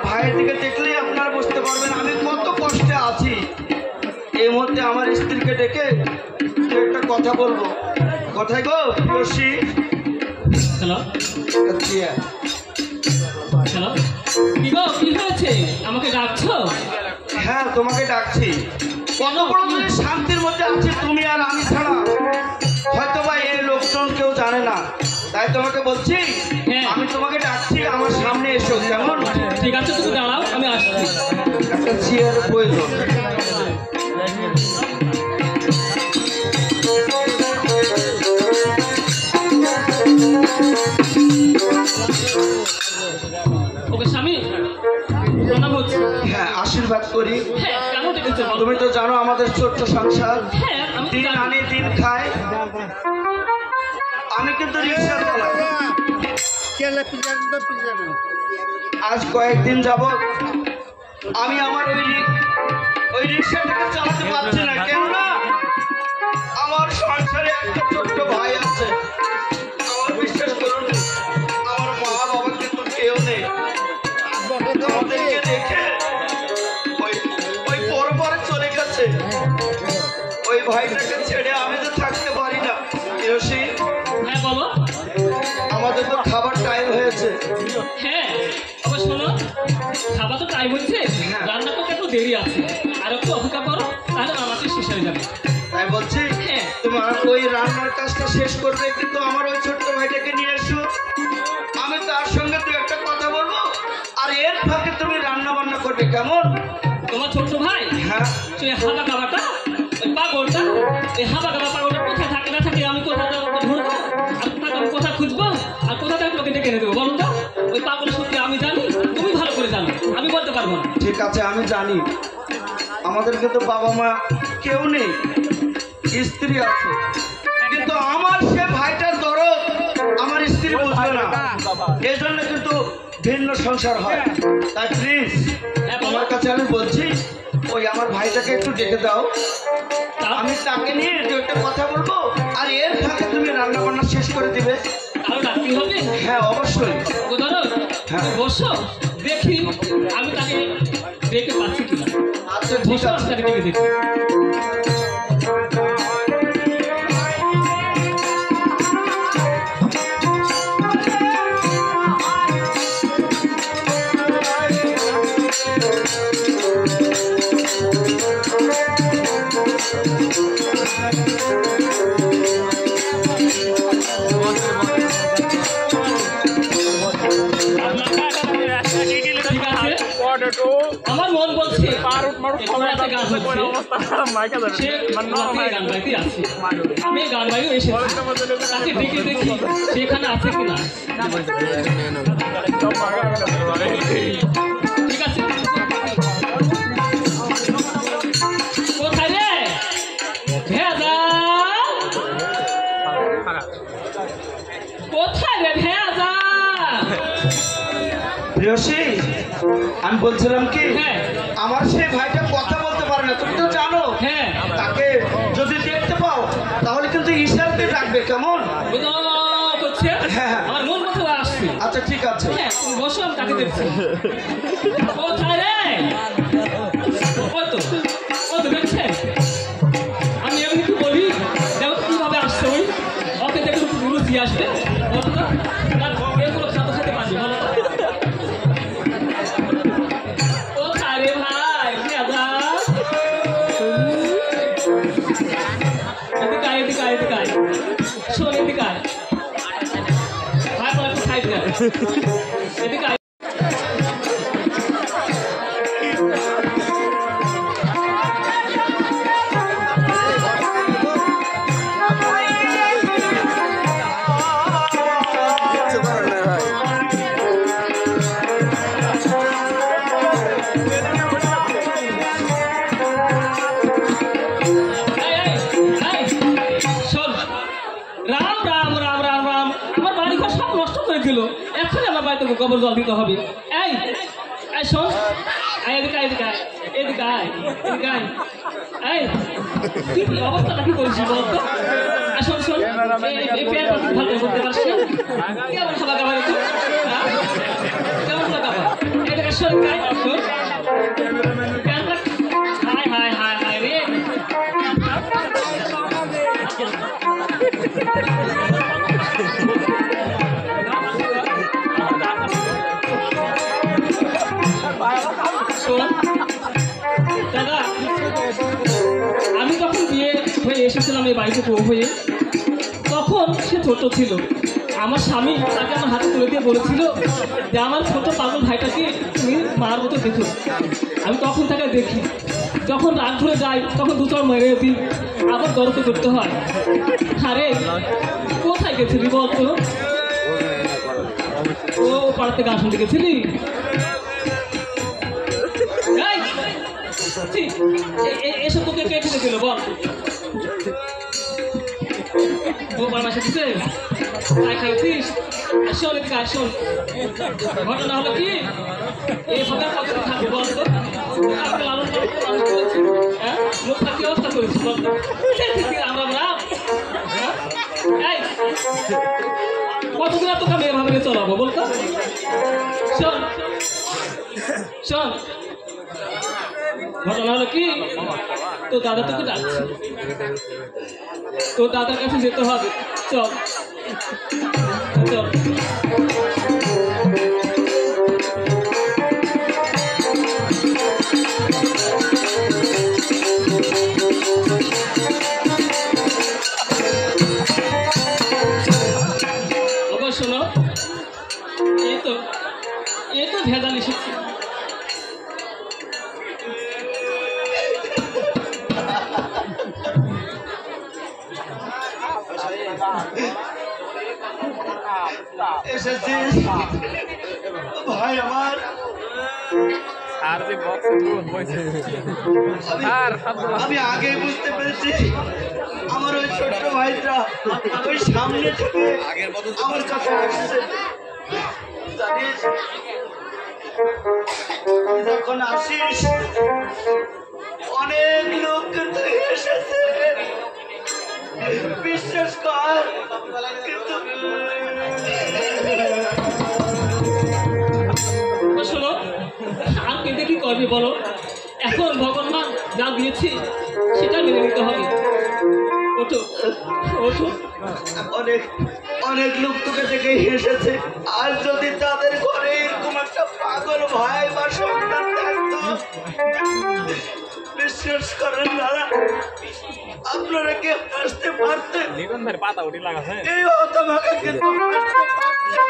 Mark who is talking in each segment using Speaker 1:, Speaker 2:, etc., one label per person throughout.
Speaker 1: ভাইয়ের দিকে দেখলেই আপনারা বুঝতে পারবেন আমি কত কষ্টে আছি। এই মুহূর্তে আমার স্ত্রীকে ডেকে একটা কথা বলবো। কোথায় গো প্রিয়সী?
Speaker 2: হ্যালো হ্যালো, কি গো, কি হয়েছে? আমাকে ডাকছো?
Speaker 1: হ্যাঁ তোমাকে ডাকছি। কত বড় তুমি শান্তির মধ্যে আছি তুমি আর আমি ছাড়া, হয়তো বা এই লোকজন কেউ জানে না, তাই তোমাকে বলছি আমি তোমাকে ডাকছি, আমার সামনে এসো কেমন?
Speaker 2: ঠিক আছে, তুমি দাঁড়াও, আমি আসছি।
Speaker 1: একটা চেয়ারের প্রয়োজন।
Speaker 2: ওকে স্বামী, প্রণাম হচ্ছে।
Speaker 1: হ্যাঁ আশীর্বাদ করি।
Speaker 2: হ্যাঁ, কেন ডেকেছো?
Speaker 1: তুমি তো জানো আমাদের ছোট্ট সংসার,
Speaker 2: হ্যাঁ, আমি
Speaker 1: দিন আনে দিন খায়। আমি কিন্তু রিক্সা চালাই। আজ কয়েকদিন যাবৎ আমি আমার ওই রিক্সাটাকে চালাতে পারছি না। কেননা আমার সংসারে একটা ছোট্ট ভাই আছে। আমার বিশ্বাস করুন, আমার মা বাবা কিন্তু কেউ নেই। আমাদেরকে দেখে ওই পরপরে চলে গেছে। ওই ভাইটাকে ছেড়ে আমি তো থাকতে পারি না। প্রিয়সী,
Speaker 2: হ্যাঁ বলো।
Speaker 1: আমাদের তো খাবার টাইম হয়েছে।
Speaker 2: হ্যাঁ, আবার শোনো, খাবার তো টাইম হচ্ছে, রান্না করতে একটু দেরি আছে, আর একটু অপেক্ষা করো, তাহলে আমাকে শেষ হয়ে যাবে।
Speaker 1: তাই বলছি তোমার ওই রান্নার কাজটা শেষ করবে, কিন্তু আমার ওই ছোট্ট ভাইটাকে নিয়ে এসো। আমি তার সঙ্গে দু একটা কথা বলবো, আর এর ফাঁকে তুমি রান্না বান্না করবে কেমন?
Speaker 2: তোমার ছোট্ট ভাই?
Speaker 1: হ্যাঁ।
Speaker 2: তুই হাবা গাবাটা, ওই পাগলটা, এই হাবা গাবা পাগলটা কোথায় থাকে না থাকে, আমি কোথায় ধরবো, আর তাকে আমি কোথায় খুঁজবো, আর কোথা থেকে তোকে ডেকে এনে দেবো বলুন তো? ওই পাগল সত্যি আমি জানি, তুমি ভালো করে জানো, আমি বলতে পারবো না।
Speaker 1: ঠিক আছে, আমি জানি আমাদের কিন্তু বাবা মা কেউ নেই, স্ত্রী আছে, কিন্তু আমার সে ভাইটার দরদ আমার স্ত্রী বুঝবে না, এই জন্য কিন্তু ভিন্ন সংসার হয়। তাই প্লিজ তোমার কাছে আমি বলছি, ওই আমার ভাইটাকে একটু ডেকে দাও, আমি তাকে নিয়ে দু একটা কথা বলবো, আর এর ফাঁকে তুমি রান্না বান্না শেষ করে দিবে।
Speaker 2: আরো ডাকতে হবে?
Speaker 1: হ্যাঁ অবশ্যই।
Speaker 2: হ্যাঁ বসো, দেখি আমি তাকে ডেকে পাচ্ছি কিনা।
Speaker 1: আচ্ছা ঠিক আছে,
Speaker 2: তাকে ডেকে দেখি। আমার মন বলছে আমি গান বাইও এসেছি, তাকে ডেকে দেখি সেখানে আছে কিনা। ঠিক আছে, কোথায় রে ভেজা, কোথায় রে ভেজা?
Speaker 1: প্রিয়সী, আমি বলছিলাম কি, আমার সেই ভাইটা কথা বলতে পারে না, তুমি তো জানো।
Speaker 2: হ্যাঁ,
Speaker 1: তাকে যদি দেখতে পাও তাহলে কিন্তু ইশারাতে ডাকবে কেমন?
Speaker 2: হ্যাঁ, আমার মন মতো আসছে।
Speaker 1: আচ্ছা ঠিক আছে,
Speaker 2: হ্যাঁ তুমি বসো, আমি তাকে দেখছি। কোথায় রে? ও তো দেখছে, আমি এমনি কি বলি, দেখো কিভাবে আসছে, ওই ওকে দেখে রুচি আসবে, বলো তো এগুলো সাথে সাথে পারবে, বলো তো? কোথায় রে ভাই? এদিকে আয়, এদিকে আয়, এদিকে আয়, শোন এদিকে আয়, ভাই বলো একটু খাই দেয়, এদিকে আয়। এখন আমার বাড়িতে গোবর জল দিতে হবে। এই এই শোন, এদিকে এদিকে এদিকে আয়, এদিকে আয়। এই তুই অবস্থাটা কি করেছিস বলতো? শোন শোন, এই পেট ভালো করতে পারছিস না, কেমন খাবার খাবার একটু, কেমন খাবার খাবার, এদিকে শোন গাই শোন হাই হাই হাই হাই রে শোন দাদা আমি যখন বিয়ে হয়ে এসেছিলাম এই বাড়িতে বউ হয়ে তখন সে ছোট ছিল আমার স্বামী তাকে আমার হাতে তুলে দিয়ে বলেছিল যে আমার ছোট পাগল ভাইটাকে তুমি মার মতো দেখো আমি তখন তাকে দেখি যখন রাগ ধরে যায় তখন দুচর মেরে দিই আবার গর্ব করতে হয় আরে কোথায় গেছিলি বলতো ও পাড়াতে গান শুনতে গেছিলি এসব তোকে কে ঠেকে দিল বল গোপাল মাসে দিতে খাইছিস শোন এদিকে শোন ঘটনা হলো কি এই সবার কত থাকবে বলতো লালন মানুষ করেছি হ্যাঁ লোকটা কি অবস্থা করেছি বলতো আমরা কতদিন আর তোকে আমি এভাবে চলাবো বলতো শোন শোন ঘটনা হলো কি তো দাদা তোকে ডাকছে তো দাদার কাছে যেতে হবে চল চল আবার শোনো এই তো ভেজাল এসেছে
Speaker 1: এসেছিস ভাই আমার আমি আগে বুঝতে পেরেছি আমার ওই ছোট্ট ভাইটা ওই সামনে থেকে আমার কাছে আসছে জানিস যখন আসিস অনেক লোক কিন্তু এসেছে বিশ্বাস কর কিন্তু
Speaker 2: শোনো আর কেঁদে কি করবে বলো এখন ভগবান যা দিয়েছি সেটা মেনে নিতে হবে ওঠো ওঠো
Speaker 1: অনেক অনেক লোক তোকে দেখে এসেছে আর যদি তাদের ঘরে এরকম একটা পাগল ভাই বা সন্তান থাকতো বিশ্বাস করেন দাদা আপনারা কি আসতে পারতেন এই হতভাগা কিন্তু আসতে পারছে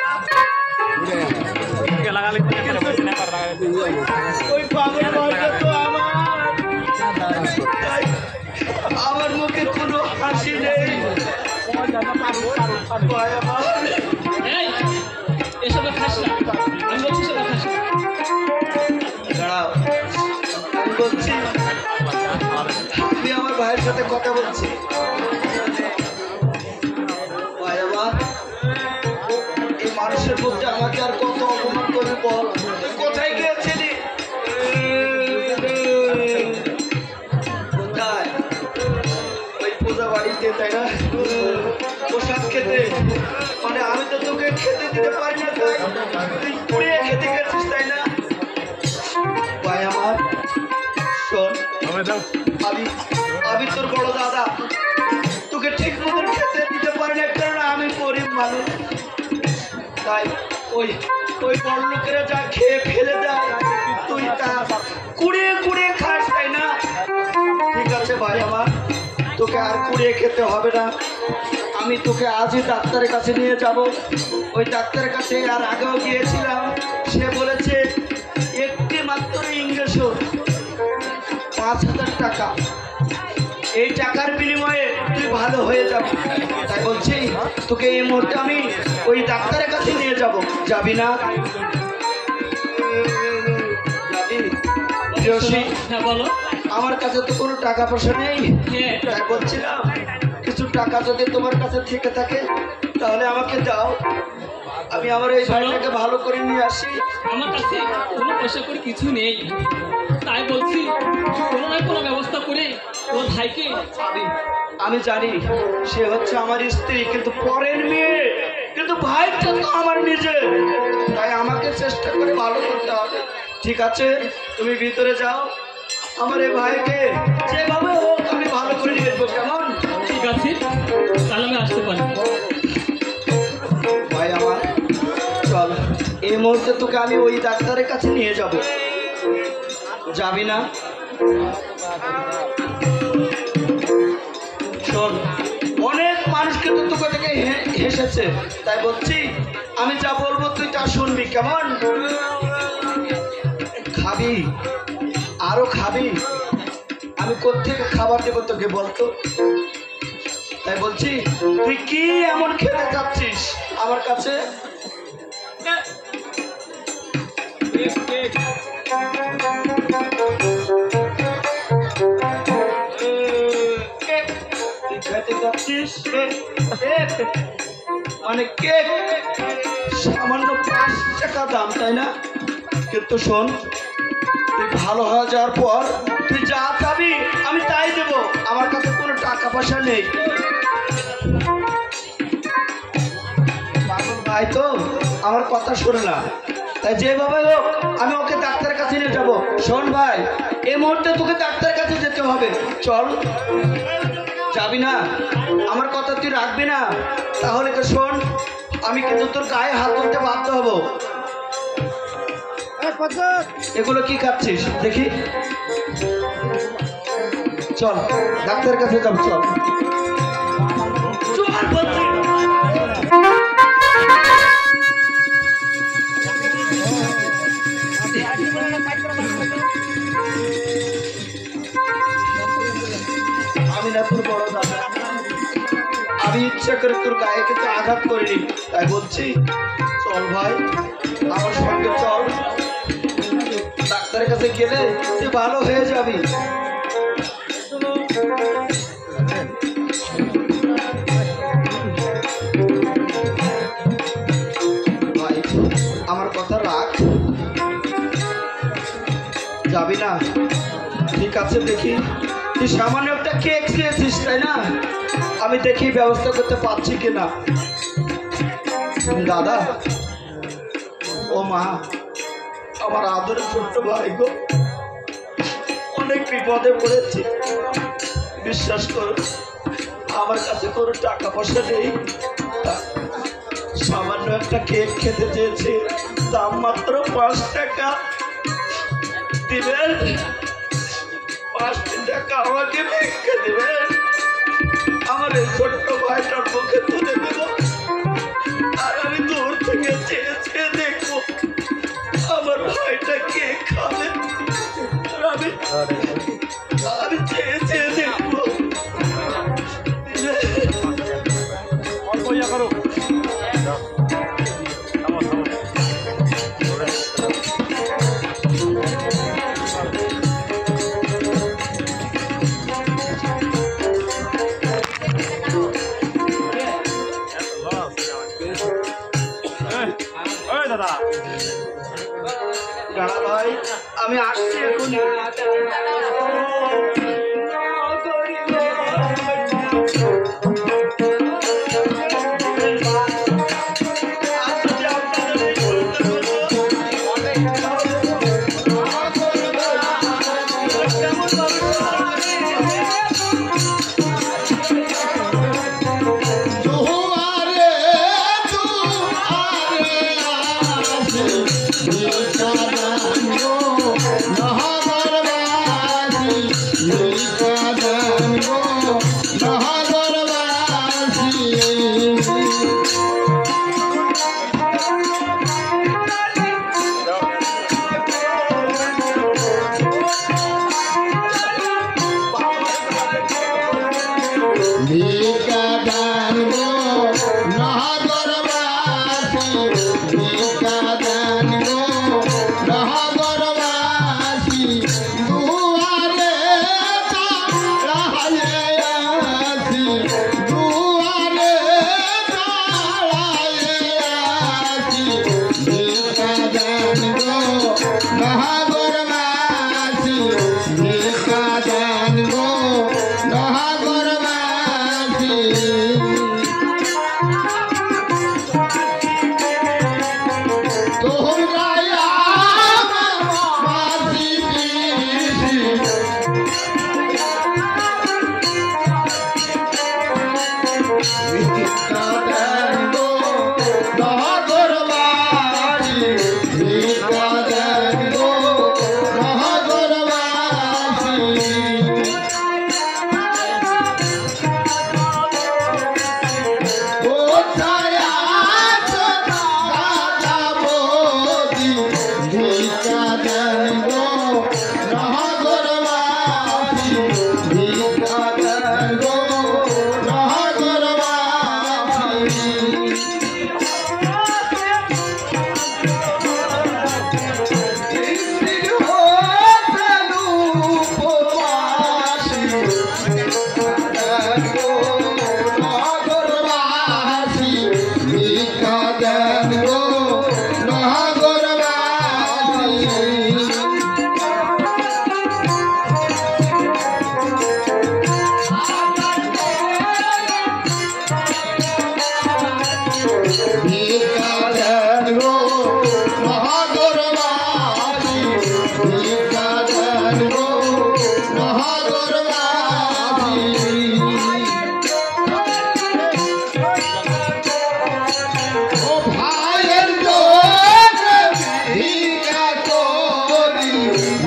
Speaker 1: না। ওই পাগল ভাইটা তো আমার মুখে কোনো হাসি নেই ভাই আমার
Speaker 2: এসব খাস না আমি বলছি সেটা খাস না
Speaker 1: দাঁড়াও আমি বলছি আমি আমার ভাইয়ের সাথে কথা বলছি ভাই আমার এই মানুষের মধ্যে আমাকে আর কত অপমান করবি বল তুই কোথায় গিয়েছিলি কোথায় ওই পূজা বাড়িতে তাই না প্রসাদ খেতে মানে আমি তো তোকে খেতে দিতে পারি না তাই তুই পুড়িয়ে খেতে গেছিস তাই না ভাই আমার শোন আমি তোর বড় দাদা তোকে ঠিক মতন খেতে দিতে পারি না কারণ আমি গরিব মানুষ তাই ওই ওই বড় লোকেরা যা খেয়ে ফেলে দেয় তুই তা কুড়িয়ে কুড়িয়ে খাস তাই না ঠিক আছে ভাই আমার তোকে আর কুড়িয়ে খেতে হবে না আমি তোকে আজই ডাক্তারের কাছে নিয়ে যাব ওই ডাক্তারের কাছে আর আগেও গিয়েছিলাম সে বলেছে একটি মাত্র ইঞ্জেকশন 5,000 টাকা এই টাকার বিনিময়ে তুই ভালো হয়ে যাবি তাই বলছি তোকে এই মুহূর্তে আমি ওই ডাক্তারের কাছে নিয়ে যাব যাবি না যাবি
Speaker 2: হ্যাঁ বলো
Speaker 1: আমার কাছে তো কোনো টাকা পয়সা নেই
Speaker 2: হ্যাঁ
Speaker 1: তাই বলছিলাম কিছু টাকা যদি তোমার কাছে থেকে থাকে তাহলে আমাকে দাও আমি আমার এই ভাইটাকে ভালো করে নিয়ে আসি
Speaker 2: আমার কাছে কোনো পয়সা করে কিছু নেই তাই বলছি কোনো না কোনো ব্যবস্থা করে ওর ভাইকে
Speaker 1: আমি জানি সে হচ্ছে আমার স্ত্রী কিন্তু পরের মেয়ে কিন্তু ভাইটা তো আমার নিজের তাই আমাকে চেষ্টা করে ভালো করতে হবে ঠিক আছে, তুমি ভিতরে যাও। আমার এই ভাইকে যেভাবে হোক আমি ভালো করে নিয়ে যাবো, কেমন?
Speaker 2: ঠিক আছে, তাহলে আমি আসতে পারি।
Speaker 1: ভাই আমার, চল এই মুহূর্তে তোকে আমি ওই ডাক্তারের কাছে নিয়ে যাব। যাবি না? শোন, অনেক মানুষ কিন্তু তোকে দেখে হেসেছে, তাই বলছি আমি যা বলবো তুই তা শুনবি, কেমন? খাবি, আরো খাবি? আমি কোত্থেকে খাবার দেবো তোকে বলতো? তাই বলছি তুই কি এমন খেতে যাচ্ছিস আমার কাছে? খেতে যাচ্ছিস মানে কেক, সামান্য 5 টাকা দাম, তাই না? কিন্তু শোন, তুই ভালো হয়ে যাওয়ার পর তুই যা চাবি আমি তাই দেবো, আমার কাছে কোনো টাকা পয়সা নেই। পাগল ভাই তো আমার কথা শোনে না, তাই যেভাবে হোক আমি ওকে ডাক্তারের কাছে নিয়ে যাবো। শোন ভাই, এই মুহূর্তে তোকে ডাক্তারের কাছে যেতে হবে, চল। যাবি না? আমার কথা তুই রাখবি না? তাহলে তো শোন, আমি কিন্তু তোর গায়ে হাত তুলতে বাধ্য হবো। এগুলো কি খাচ্ছিস দেখি? চল ডাক্তারের কাছে যাব, চল চল বলছি। আমি না তোর বড় দাদা, আমি ইচ্ছা করে তোর গায়ে কিন্তু আঘাত করিনি, তাই বলছি চল ভাই আমার সঙ্গে চল। ডাক্তারের কাছে গেলে তুই ভালো হয়ে যাবি। ভাই আমার কথা রাখ, যাবি না? ঠিক আছে, দেখি তুই সামান্য একটা কেক খেয়েছিস তাই না? আমি দেখি ব্যবস্থা করতে পারছি কিনা। দাদা, ও মা, আমার আদরের ছোট্ট ভাই গো, অনেক বিপদে পড়েছি, বিশ্বাস করো আমার কাছে কোনো টাকা পয়সা নেই, সামান্য একটা কেক খেতে চেয়েছি, দাম মাত্র 5 টাকা। দিবেন 5 টাকা আমাকে ভিক্ষা দিবেন, আমার এই ছোট্ট ভাইটার মুখে তুলে দেব, আর আমি দূর থেকে চেয়ে চেয়ে দেখবো আমার ভাইটা কে খাবে, আমি চেয়ে চেয়ে দেখবো।
Speaker 3: অল্প ইয়া করো। দাদা
Speaker 1: ভাই আমি আসছি এখন।
Speaker 4: No.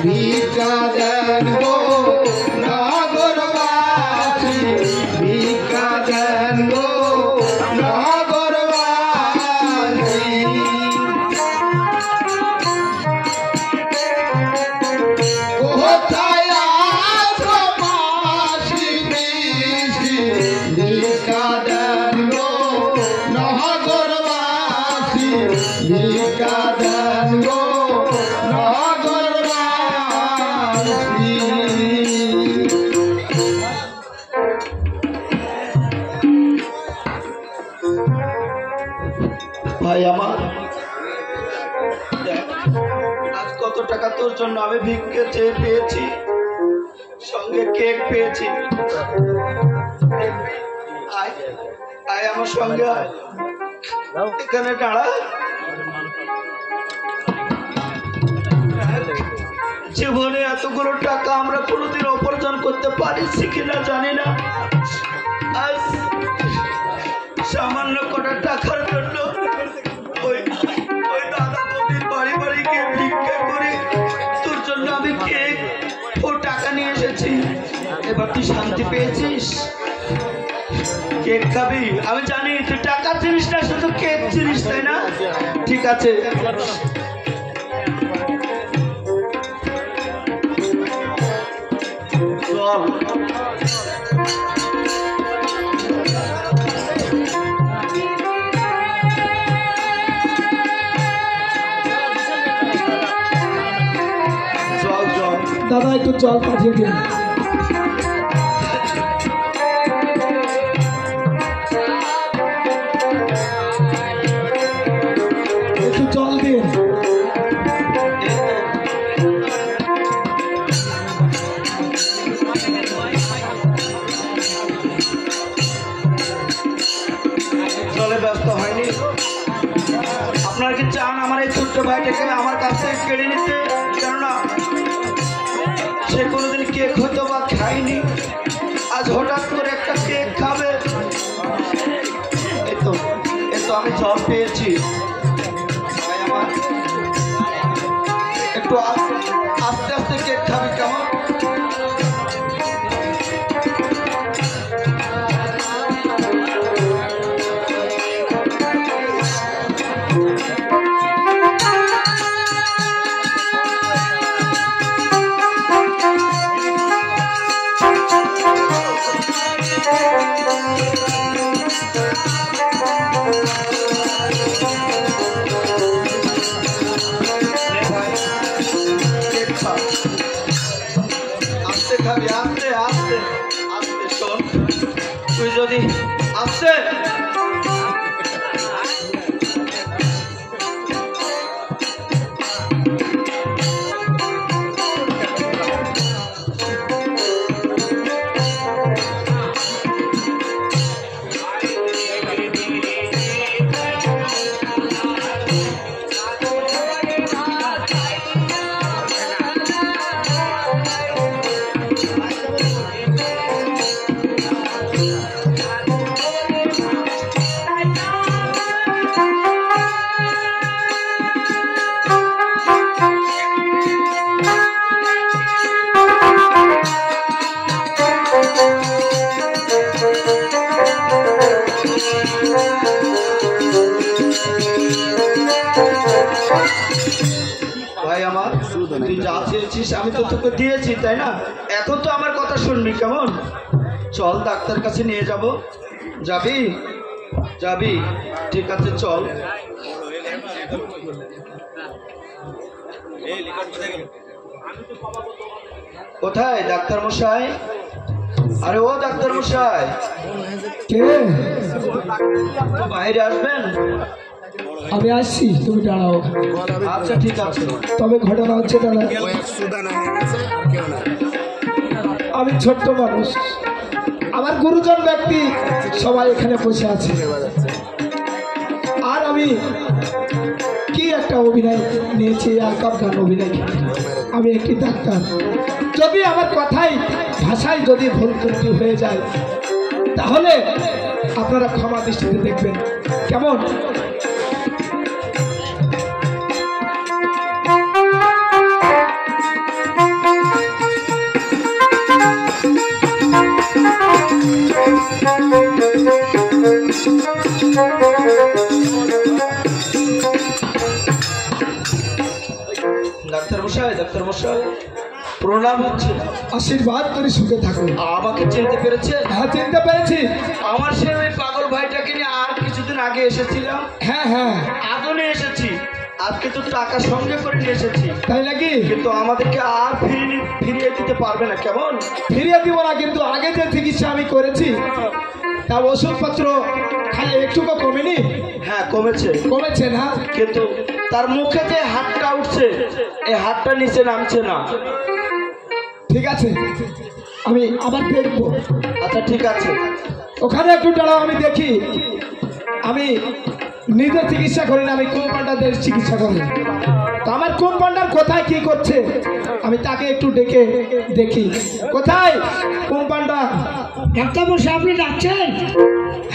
Speaker 4: ভিক্ষা দেন গো নগরবাসী, ভিক্ষা দেন গো নগরবাসী। কোথায় আছো মাসি পিসি, ভিক্ষা দেন গো নগরবাসী, ভিক্ষা দেন গো নগরবাসী।
Speaker 1: ভাই আমার দেখ, আজ কত টাকা তোর জন্য আমি ভিক্ষে চেয়ে পেয়েছি, সঙ্গে কেক পেয়েছি। আয় আয় আমার সঙ্গে আয়, এখানে দাঁড়া। জীবনে এতগুলো টাকা আমরা কোনোদিন উপার্জন করতে পারিছি কিনা জানি না, আজ সামান্য কটা টাকার জন্য ওই ওই দাদা বৌদির বাড়ি বাড়ি গিয়ে ভিক্ষা করে তোর জন্য আমি কেক ও টাকা নিয়ে এসেছি। এবার তুই শান্তি পেয়েছিস? কেক খাবি? আমি জানি তুই টাকার জিনিস না, শুধু কেক জিনিস, তাই না? ঠিক আছে, চল। চল চল
Speaker 5: দাদা একটু জল পাঠিয়ে দিন। একটু জল দিন।
Speaker 1: চলে ব্যস্ত হয়নি? আপনারা কি চান আমার এই ছোট্ট ভাইটাকে আমার কাছ থেকে কেড়ে নিতে? কেননা সে কোনোদিন কেক হয়তো বা খায়নি, আজ হঠাৎ করে একটা কেক খাবে। এই তো আমি জল পেয়েছি। ভাই আমার একটু আস্তে আস্তে কেক খাবি কেমন? আস্তে খাবি, আস্তে আস্তে আস্তে। শোন, তুই যদি আস্তে ভাই আমার, তুই যা চেয়েছিস আমি তো তোকে দিয়েছি, তাই না? এখন তো আমার কথা শুনবি কেমন? চল ডাক্তার কাছে নিয়ে যাব। যাবি? যাবি? ঠিক আছে চল। কোথায় ডাক্তার মশাই? আরে ও ডাক্তার মশাই,
Speaker 5: কে?
Speaker 1: বাইরে আসবেন?
Speaker 5: আমি আসছি, তুমি দাঁড়াও।
Speaker 1: আচ্ছা ঠিক আছে।
Speaker 5: তবে ঘটনা হচ্ছে দাদা, আমি ছোট্ট মানুষ, আমার গুরুজন ব্যক্তি সবাই এখানে বসে আছে, আর আমি কি একটা অভিনয় নিয়েছি, আকাম গান অভিনয়। আমি একটি ডাক্তার, যদি আমার কথাই ভাষায় যদি ভুল ত্রুটি হয়ে যায় তাহলে আপনারা ক্ষমা দৃষ্টিতে দেখবেন কেমন?
Speaker 1: মশাই প্রণাম হচ্ছে।
Speaker 5: আশীর্বাদ করে সুখে থাকো।
Speaker 1: আমাকে চিনতে পেরেছে?
Speaker 5: হ্যাঁ, চিনতে পেরেছি।
Speaker 1: আমার সে ওই পাগল ভাইটাকে নিয়ে আর কিছুদিন আগে এসেছিলাম।
Speaker 5: হ্যাঁ হ্যাঁ,
Speaker 1: আজও নিয়ে এসেছি, আজকে তো টাকা সঙ্গে করে নিয়ে এসেছি,
Speaker 5: তাই নাকি?
Speaker 1: কিন্তু আমাদেরকে আর ফিরিয়ে দিতে পারবে না, কেমন?
Speaker 5: ফিরিয়ে দিব না, কিন্তু আগে যে চিকিৎসা আমি করেছি তা ওষুধপত্র খাই একটুকু কমেনি?
Speaker 1: হ্যাঁ কমেছে।
Speaker 5: কমেছে না?
Speaker 1: কিন্তু তার মুখে যে হাতটা উঠছে, এই হাতটা নিচে নামছে না।
Speaker 5: ঠিক আছে, আমি আবার দেখবো।
Speaker 1: আচ্ছা ঠিক আছে,
Speaker 5: ওখানে একটু দাঁড়াও, আমি দেখি। আমি নিজে চিকিৎসা করি না, আমি কম্পাউন্ডারদের চিকিৎসা করি। তো আমার কম্পাউন্ডার কোথায় কি করছে আমি তাকে একটু ডেকে দেখি। কোথায় কম্পাউন্ডার?
Speaker 6: ডাক্তার মশাই আপনি ডাকছেন?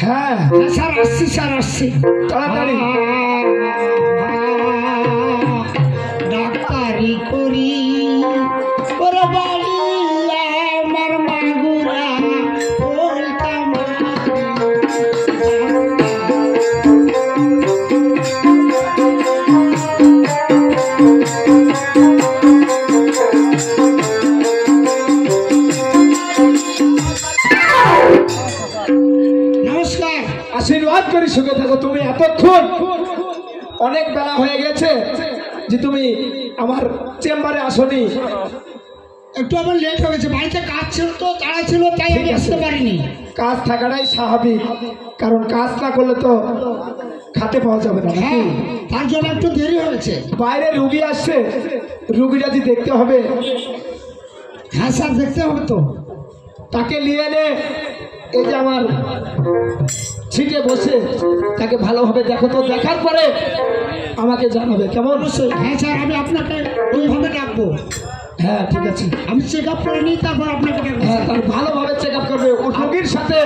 Speaker 5: হ্যাঁ,
Speaker 6: স্যার আসছি, স্যার আসছি।
Speaker 5: তাড়াতাড়ি।
Speaker 6: ডাক্তারি করি ওরে বাড়ি আমার মাগুরা বলতাম নমস্কার।
Speaker 5: আশীর্বাদ করি সুখে থাকো। তুমি এতক্ষণ অনেক বেলা হয়ে গেছে যে তুমি আমার চেম্বারে আসনি।
Speaker 6: একটু আমার লেট হয়ে গেছে, বাড়িতে কাজ ছিল তো, তাড়া ছিল, তাই আমি আসতে পারিনি।
Speaker 5: কাজ থাকাটাই স্বাভাবিক, কারণ কাজ না করলে তো খাতে পাওয়া যাবে না।
Speaker 6: হ্যাঁ, তার জন্য একটু দেরি হয়েছে।
Speaker 5: বাইরে রুগী আসছে, রুগীটা যে দেখতে হবে।
Speaker 6: হ্যাঁ স্যার, দেখতে হবে তো।
Speaker 5: তাকে নিয়ে এনে এই যে আমার সিটে বসে তাকে ভালোভাবে দেখো। তো দেখার পরে আমাকে জানাবে, কেমন?
Speaker 6: হ্যাঁ স্যার, আমি আপনাকে ওইভাবে ডাকবো।
Speaker 5: হ্যাঁ ঠিক আছে,
Speaker 6: আমি চেক আপ করে নিই, তারপর আপনাকে ডাকবো।
Speaker 5: হ্যাঁ তার ভালোভাবে চেক আপ করবে। ও রোগীর সাথে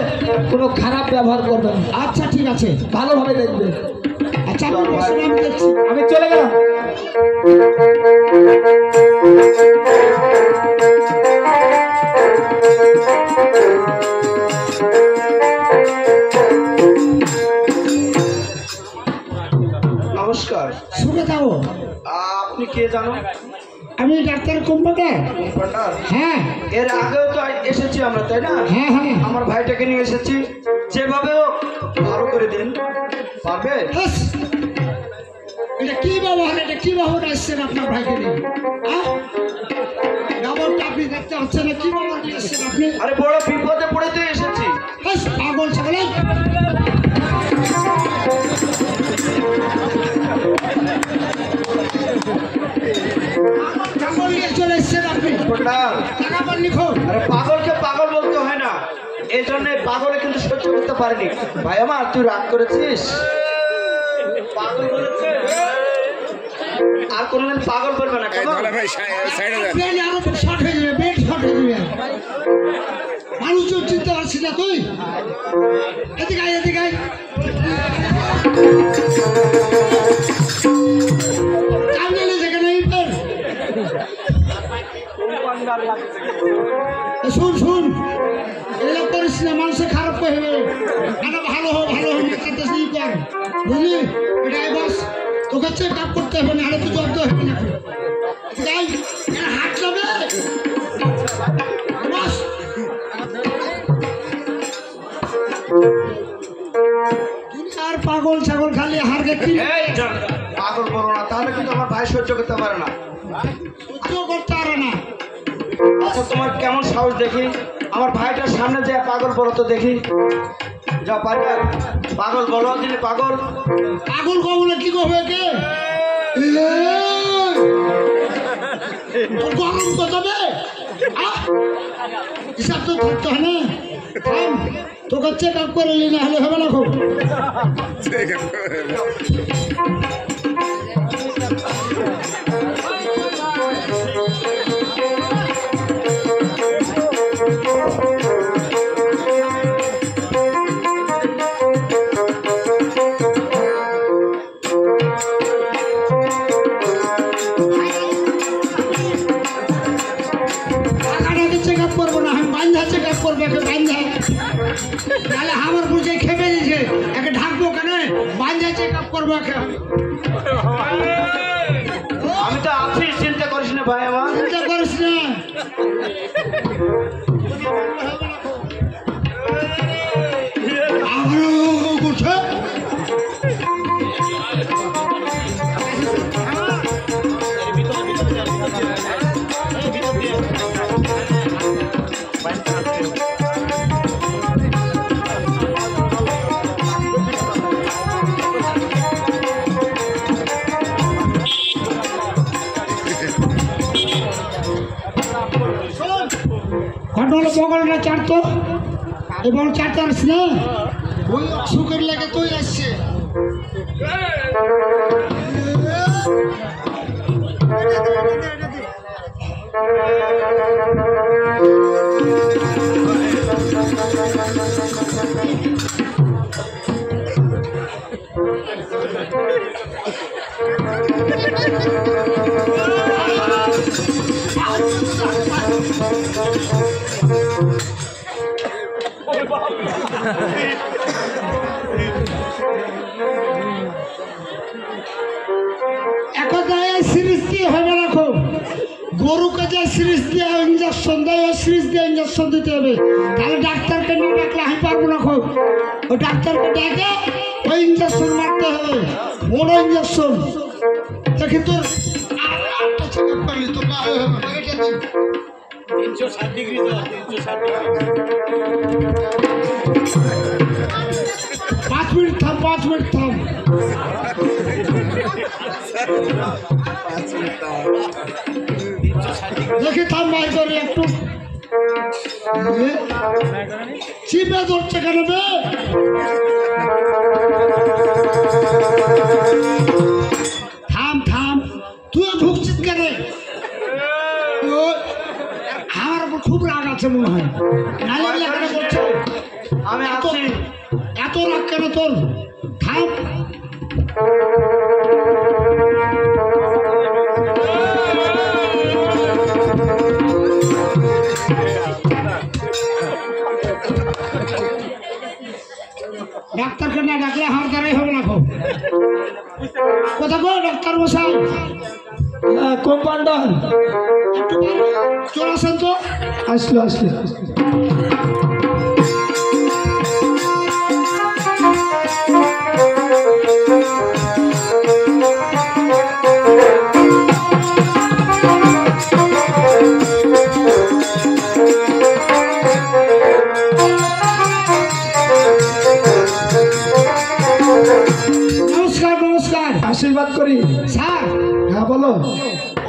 Speaker 5: কোনো খারাপ ব্যবহার করবে না,
Speaker 6: আচ্ছা ঠিক আছে।
Speaker 5: ভালোভাবে দেখবে।
Speaker 6: আচ্ছা আপনি বসুন, আমি দেখছি।
Speaker 5: আমি চলে গেলাম।
Speaker 1: নমস্কার।
Speaker 6: শুনে যাবো।
Speaker 1: আপনি কে জানো?
Speaker 6: আমি ডাক্তার কম্পাউন্ডার।
Speaker 1: কম্পাউন্ডার?
Speaker 6: হ্যাঁ
Speaker 1: এর আগেও তো এসেছি আমরা, তাই না?
Speaker 6: হ্যাঁ হ্যাঁ।
Speaker 1: আমার ভাইটাকে নিয়ে এসেছি, যেভাবে হোক ভালো করে দিন, পারবে?
Speaker 6: ব্যাস। এটা কি ব্যবহার, এটা কি ব্যবহার আসছেন আপনার ভাইকে নিয়ে? ব্যবহারটা আপনি দেখতে পাচ্ছেন না, কি ব্যবহার নিয়ে আসছেন আপনি?
Speaker 1: আরে বড় বিপদে পড়ে তো এসেছি।
Speaker 6: ব্যাস, পাগল ছাগল। পাগল নিয়ে চলে এসছেন আপনি।
Speaker 1: কম্পাউন্ডার,
Speaker 6: টাকা পান লিখো।
Speaker 1: আরে পাগলকে পাগল বলতে হয় না, এই জন্য পাগলে কিন্তু সহ্য করতে পারিনি। ভাই আমার, তুই রাগ করেছিস? পাগল বলেছে, আর কোনোদিন পাগল বলবে না, কেমন?
Speaker 6: বেড আরো শর্ট হয়ে যাবে, বেড শর্ট হয়ে যাবে। মানুষজন চিনতে পারছি না তুই। এদিকে আয়, এদিকে আয়। কামড়ালে যেখানে ইঁদুর। শুন শুন, এগুলো করিস না, মানুষের খারাপ হয়ে যাবে। এটা ভালো হোক, ভালো হোক, মাথাতে ই কর, বুঝলি? এটাই বস, তোকে চেক আপ করতে হবে, নাহলে তুই জব্দ হবি না। যাই, এর হাত যাবে বস। আর পাগল ছাগল খালি হার গেছি।
Speaker 1: এই যা- পাগল বলো না, তাহলে কিন্তু আমার ভাই সহ্য করতে পারে না।
Speaker 6: সহ্য করতে পারে না।
Speaker 1: আচ্ছা তোমার কেমন সাহস দেখি, আমার ভাইটার সামনে যে পাগল বলো তো দেখি। যা পারবে পাগল বলো, দিলে পাগল।
Speaker 6: পাগল কবলে কি করবে কে? তোর গরম তো তবে হিসাব তো করতে হয় না। থাম, তোকে চেক আপ করে নি, না হলে হবে না খুব। টাকাটাকে চেক আপ করবো না, আমি বান্ধা চেক আপ করবো, একে বান্ধা। তাহলে আমার বুঝে খেপে দিয়েছে, একে ঢাকবো কেন? বান্ধা চেক আপ করবো একে।
Speaker 1: আমি তো আছি, চিন্তা করিস না ভাই আমার।
Speaker 6: আবারও করছে ঘটনা বগলটা চারতো এবং চারতে আসছে না ওই সুখের লেগে তুই আসছে এখন সিরিজ দিয়ে হবে না খুব গরুকে যে সিরিজ দিয়ে ইঞ্জেকশন দেয় ওই সিরিজ দিয়ে ইঞ্জেকশন দিতে হবে তাহলে ডাক্তারকে নিয়ে ডাকলে আমি পারবো না খুব ওই ডাক্তারকে ডেকে ওই ইঞ্জেকশন মারতে হবে বড় ইঞ্জেকশন দেখি তোর পাঁচ মিনিট থাম দেখি থাম ভাই করে একটু চিপে ধরছে কেন বে থাম তুইও ঢুকছিস কেন আমার উপর খুব রাগ আছে মনে হয় নালে কেন করছে
Speaker 1: আমি আছি।
Speaker 6: এত রাগ কেন তোর থাম ডাক্তারকে না ডাকলে হার দ্বারাই হবে না খুব কোথা গো ডাক্তার মশাই
Speaker 5: কম্পাউন্ডার
Speaker 6: চলে আসেন তো
Speaker 5: আসলো
Speaker 6: নমস্কার
Speaker 5: আশীর্বাদ করি।
Speaker 6: স্যার
Speaker 5: হ্যাঁ বলো।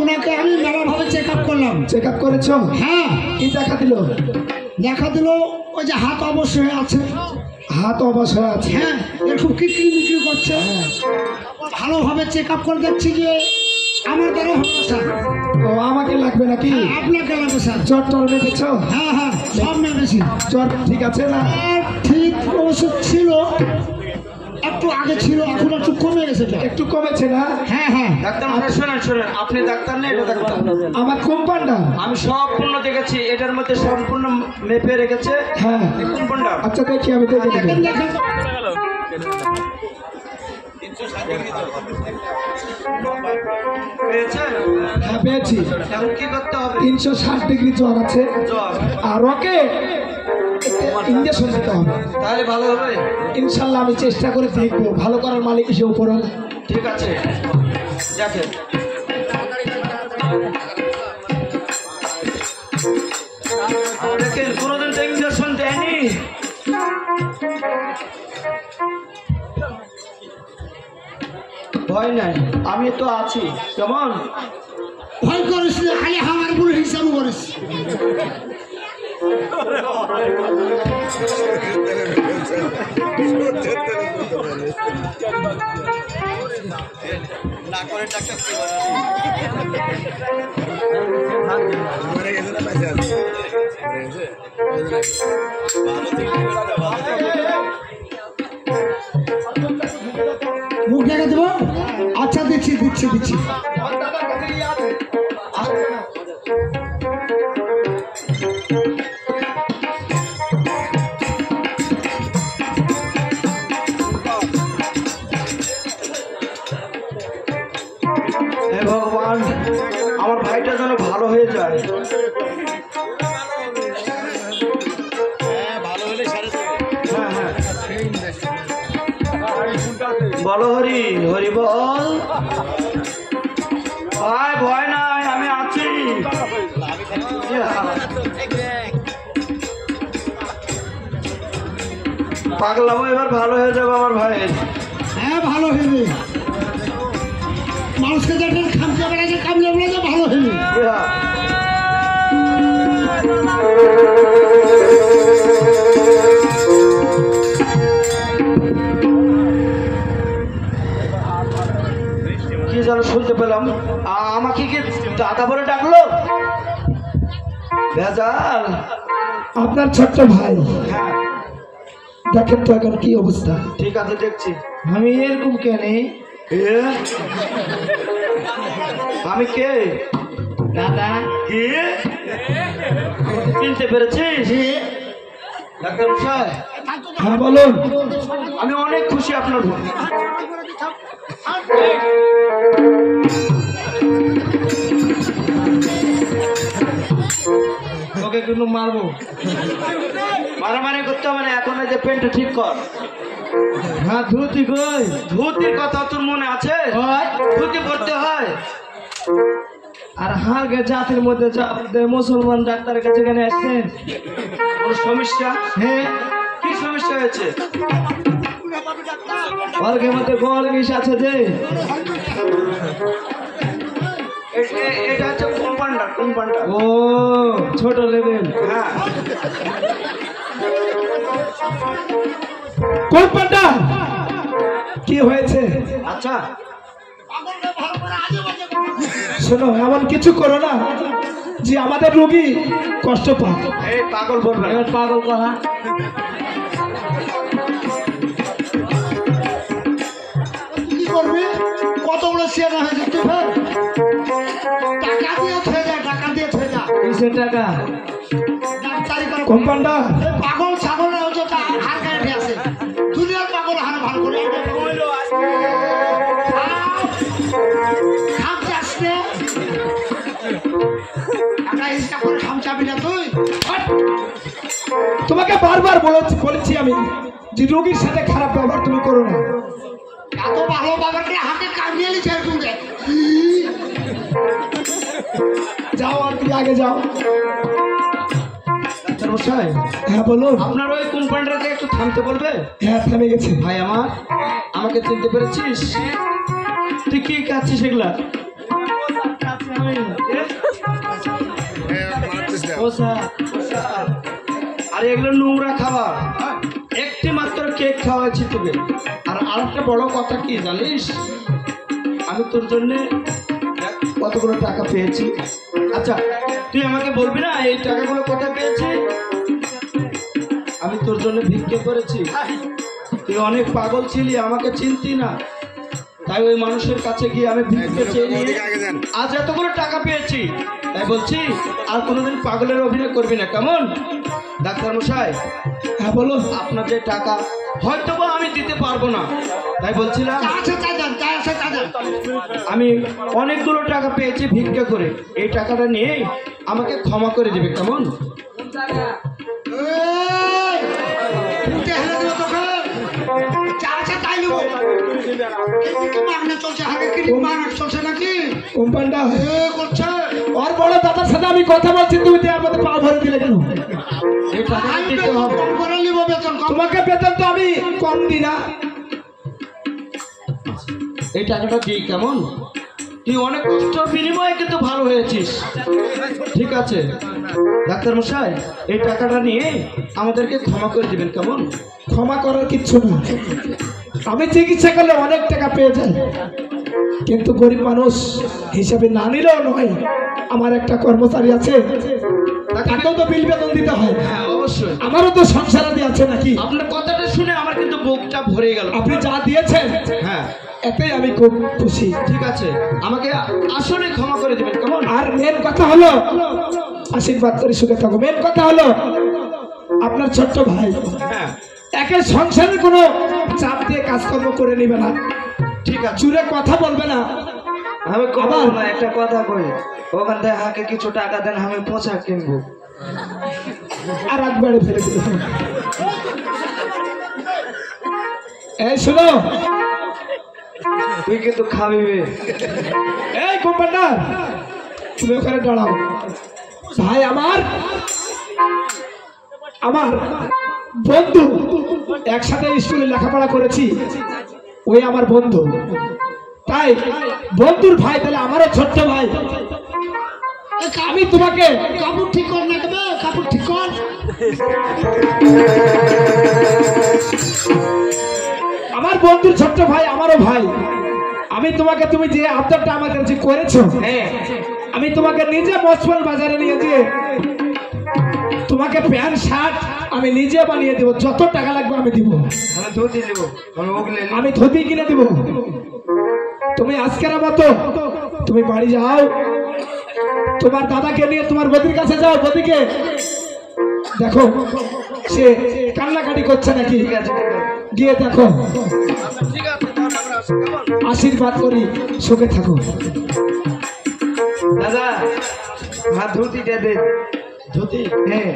Speaker 6: ওনাকে আমি মেলাভাবে চেক আপ করলাম।
Speaker 5: চেক আপ করেছো?
Speaker 6: হ্যাঁ।
Speaker 5: কি দেখা দিল?
Speaker 6: দেখা দিল ওই যে হাত অবশ হয়ে আছে।
Speaker 5: হাত অবশ হয়ে আছে?
Speaker 6: হ্যাঁ, এরকম কিকরি বিক্রি করছে। ভালোভাবে চেক আপ করে দেখছি যে আমার দ্বারা হবে না স্যার।
Speaker 5: ও আমাকে লাগবে নাকি?
Speaker 6: আপনাকে লাগবে স্যার।
Speaker 5: জ্বর টর মেপেছো?
Speaker 6: হ্যাঁ সব মেপেছি।
Speaker 5: জ্বর ঠিক আছে না?
Speaker 6: ঠিক ওষুধ ছিল, একটু আগে ছিল, এখন একটু কমে গেছে।
Speaker 5: একটু কমেছে না?
Speaker 6: হ্যাঁ।
Speaker 1: ডাক্তার শোনেন, আপনি ডাক্তার না, এটা ডাক্তার।
Speaker 5: আমার কম্পাউন্ডার।
Speaker 1: আমি সম্পূর্ণ দেখেছি, এটার মধ্যে সম্পূর্ণ মেপে রেখেছে।
Speaker 5: হ্যাঁ
Speaker 1: কম্পাউন্ডার।
Speaker 5: আচ্ছা দেখি, আমি দেখে
Speaker 6: দেখেন।
Speaker 1: পেয়েছেন?
Speaker 5: হ্যাঁ পেয়েছি।
Speaker 1: এখন কি করতে হবে?
Speaker 5: 360 ডিগ্রি জ্বর আছে,
Speaker 1: জ্বর।
Speaker 5: আর ওকে ইঞ্জেকশন দিতে হবে।
Speaker 1: তাহলে ভালো হবে
Speaker 5: ইনশাল্লাহ। আমি চেষ্টা করে দেখবো, ভালো করার মালিক হিসেবে উপর।
Speaker 1: ঠিক আছে, দেখেন। দেখেন, কোনোদিন তো ইঞ্জেকশন দেয়নি। ভয় নাই, আমি তো আছি। কেমন
Speaker 6: ভয় করিস না, খালি আমার বলে হিসাব করিস। মুখ দেখা দেবো? আচ্ছা দিচ্ছি।
Speaker 1: হে ভগবান, আমার ভাইটা যেন ভালো হয়ে যায়। বলো হরি হরি বল। ভাই ভয় নাই, আমি আছি। পাগলামো এবার ভালো হয়ে যাবে আমার ভাইয়ের।
Speaker 6: হ্যাঁ ভালো হবে, মানুষকে দেখেন খামচা বেড়াচ্ছে, কামলে বেড়াচ্ছে, ভালো হবে।
Speaker 1: কি যেন শুনতে পেলাম, আমাকে কি দাদা বলে ডাকলো? ভেজাল।
Speaker 5: আপনার ছোট্ট ভাই, দেখেন তো এখন কি অবস্থা।
Speaker 1: ঠিক আছে দেখছি।
Speaker 5: আমি এরকম কেনে
Speaker 1: এ? আমি কে?
Speaker 5: দাদা?
Speaker 1: কি চিনতে পেরেছিস? ডাক্তার মশাই,
Speaker 5: হ্যাঁ বলুন।
Speaker 1: আমি অনেক খুশি আপনার প্রতি।
Speaker 5: ওকে কিন্তু মারবো।
Speaker 1: মারামারি করতে হবে না, এখন এই যে পেনটা ঠিক কর।
Speaker 5: হ্যাঁ ধুতি কই?
Speaker 1: ধুতির কথা তোর মনে আছে? ধুতি করতে হয়।
Speaker 5: আর হালকা জাতির মধ্যে মুসলমান ডাক্তারের কাছে কেন আসছেন?
Speaker 1: কোনো সমস্যা?
Speaker 5: হ্যাঁ,
Speaker 1: কি সমস্যা হয়েছে?
Speaker 5: অর্গের মধ্যে গোল বিষ আছে যে।
Speaker 1: এটা হচ্ছে কম্পাউন্ডার। কম্পাউন্ডার
Speaker 5: ও ছোট লেভেল।
Speaker 1: হ্যাঁ।
Speaker 5: কম্পাউন্ডার কি হয়েছে?
Speaker 1: আচ্ছা
Speaker 5: শোনো, এমন কিছু করো না যে আমাদের রোগী কষ্ট পায়।
Speaker 1: এই পাগল বলবে।
Speaker 5: এবার পাগল করা।
Speaker 6: কি করবি? কত বড় সিয়ানা হয়েছে তুই? ভাই টাকা দিয়ে থয়ে যা, টাকা দিয়ে থয়ে যা।
Speaker 5: কিসের টাকা?
Speaker 6: ডাক্তারি করে
Speaker 5: কম্পাউন্ডার
Speaker 6: পাগল ছাগল হচ্ছে, তা হার কাটে আছে। দুনিয়ার পাগল হার ভালো করে খামচা আসছে। টাকা হিসাব করে খামচাবি না তুই।
Speaker 5: তোমাকে বারবার বলেছি আমি যে রোগীর সাথে খারাপ ব্যবহার তুমি করো না।
Speaker 6: এত ভালো বাবাকে হাতে কামিয়ে নিচ্ছে তুমি।
Speaker 5: যাও, আর তুমি আগে যাও।
Speaker 1: ডাক্তার মশাই,
Speaker 5: হ্যাঁ বলুন।
Speaker 1: আপনার ওই কম্পাউন্ডারকে একটু থামতে বলবে?
Speaker 5: হ্যাঁ থেমে গেছে।
Speaker 1: ভাই আমার, আমাকে চিনতে পেরেছিস? তুই কি খাচ্ছিস এগুলা? আরে এগুলো নোংরা খাবার। একটি মাত্র কেক খাওয়াচ্ছি তোকে। আর আরেকটা বড় কথা কি জানিস, আমি তোর জন্য কতগুলো টাকা পেয়েছি। আচ্ছা তুই আমাকে বলবি না এই টাকাগুলো কোথায় পেয়েছি? আমি তোর জন্য ভিক্ষে করেছি। তুই অনেক পাগল ছিলি, আমাকে চিনতি না, তাই ওই মানুষের কাছে গিয়ে আমি ভিক্ষে চেয়ে নিয়ে আজ এতগুলো টাকা পেয়েছি। তাই বলছি আর কোনোদিন পাগলের অভিনয় করবি না, কেমন? ডাক্তার মশাই,
Speaker 5: হ্যাঁ বলুন।
Speaker 1: আপনার যে টাকা হয়তো বা আমি দিতে পারবো না, তাই বলছিলাম আমি অনেকগুলো টাকা পেয়েছি ভিক্ষা করে, এই টাকাটা নিয়ে আমাকে ক্ষমা করে দেবে, কেমন?
Speaker 5: কম্পাউন্ডার ওর বড় দাদার সাথে আমি কথা বলছি, তুমি দেওয়ার মধ্যে পা ভরে দিলে কেন?
Speaker 1: এই টাকাটা দিতে হবে।
Speaker 5: তোমাকে বেতন তো আমি কম দিই না।
Speaker 1: এই টাকাটা দিই, কেমন? তুই অনেক কষ্টের বিনিময়ে কিন্তু ভালো হয়েছিস। ঠিক আছে ডাক্তার মশাই, এই টাকাটা নিয়ে আমাদেরকে ক্ষমা করে দিবেন, কেমন?
Speaker 5: ক্ষমা করার কিচ্ছু না। আমি চিকিৎসা করলে অনেক টাকা পেয়ে যাই, কিন্তু গরিব মানুষ হিসাবে না নিলেও নয়। আমার একটা কর্মচারী আছে, তাকেও তো বিল বেতন দিতে হয়।
Speaker 1: হ্যাঁ অবশ্যই।
Speaker 5: আমারও তো সংসারাদি আছে নাকি?
Speaker 1: আপনার কথাটা শুনে আমার কিন্তু বুকটা ভরে গেল।
Speaker 5: আপনি যা দিয়েছেন
Speaker 1: হ্যাঁ
Speaker 5: এতেই আমি খুব খুশি।
Speaker 1: ঠিক আছে, আমাকে আসলে ক্ষমা করে দিবেন, কেমন?
Speaker 5: আর মেন কথা হলো, আশীর্বাদ করে সুখে থাকো। মেন কথা হলো আপনার ছোট্ট ভাই
Speaker 1: হ্যাঁ
Speaker 5: একে সংসারের কোনো চাপ দিয়ে কাজকর্ম করে নিবে না,
Speaker 1: ঠিক আছে।
Speaker 5: জুড়ে কথা বলবে না,
Speaker 1: আমি কমাবো
Speaker 5: আবার?
Speaker 1: না, একটা কথা কই, ওখান থেকে হাকে কিছু টাকা দেন, আমি পোশাক কিনবো।
Speaker 5: আর একবারে ফেলে দিল। এই শোনো,
Speaker 1: তুই কিন্তু খাবি বে।
Speaker 5: এই কম্পাউন্ডার, তুমি ওখানে দাঁড়াও। ভাই আমার বন্ধু, একসাথে স্কুলে লেখাপড়া করেছি, ওই আমার বন্ধু। তাই বন্ধুর ভাই, তাহলে আমারও ছোট্ট ভাই। আমি তোমাকে
Speaker 6: কাপড় ঠিক কর না দেবে, কাপড় ঠিক কর।
Speaker 5: আমার বন্ধুর ছোট্ট ভাই, আমারও ভাই। আমি তোমাকে, তুমি যে আবদারটা আমার কাছে করেছো,
Speaker 1: হ্যাঁ,
Speaker 5: আমি তোমাকে নিজে মচমল বাজারে নিয়ে গিয়ে তোমাকে প্যান্ট শার্ট আমি নিজে বানিয়ে দেবো। যত টাকা লাগবে আমি দিব।
Speaker 1: আমি ধুতি দেবো, আমি ওগুলো নিবো।
Speaker 5: আমি ধুতি কিনে দিব। তুমি আজকের মতো তুমি বাড়ি যাও, তোমার দাদাকে নিয়ে তোমার বদির কাছে যাও। বদিকে দেখো সে কান্নাকাটি করছে নাকি,
Speaker 1: ঠিক আছে, ঠিক আছে,
Speaker 5: গিয়ে দেখো,
Speaker 1: ঠিক আছে, তাহলে আমরা আসি, কেমন?
Speaker 5: আশীর্বাদ করি, সুখে থাকো।
Speaker 1: দাদা, আমার ধুতিটা দে।
Speaker 5: ধুতি
Speaker 1: হ্যাঁ,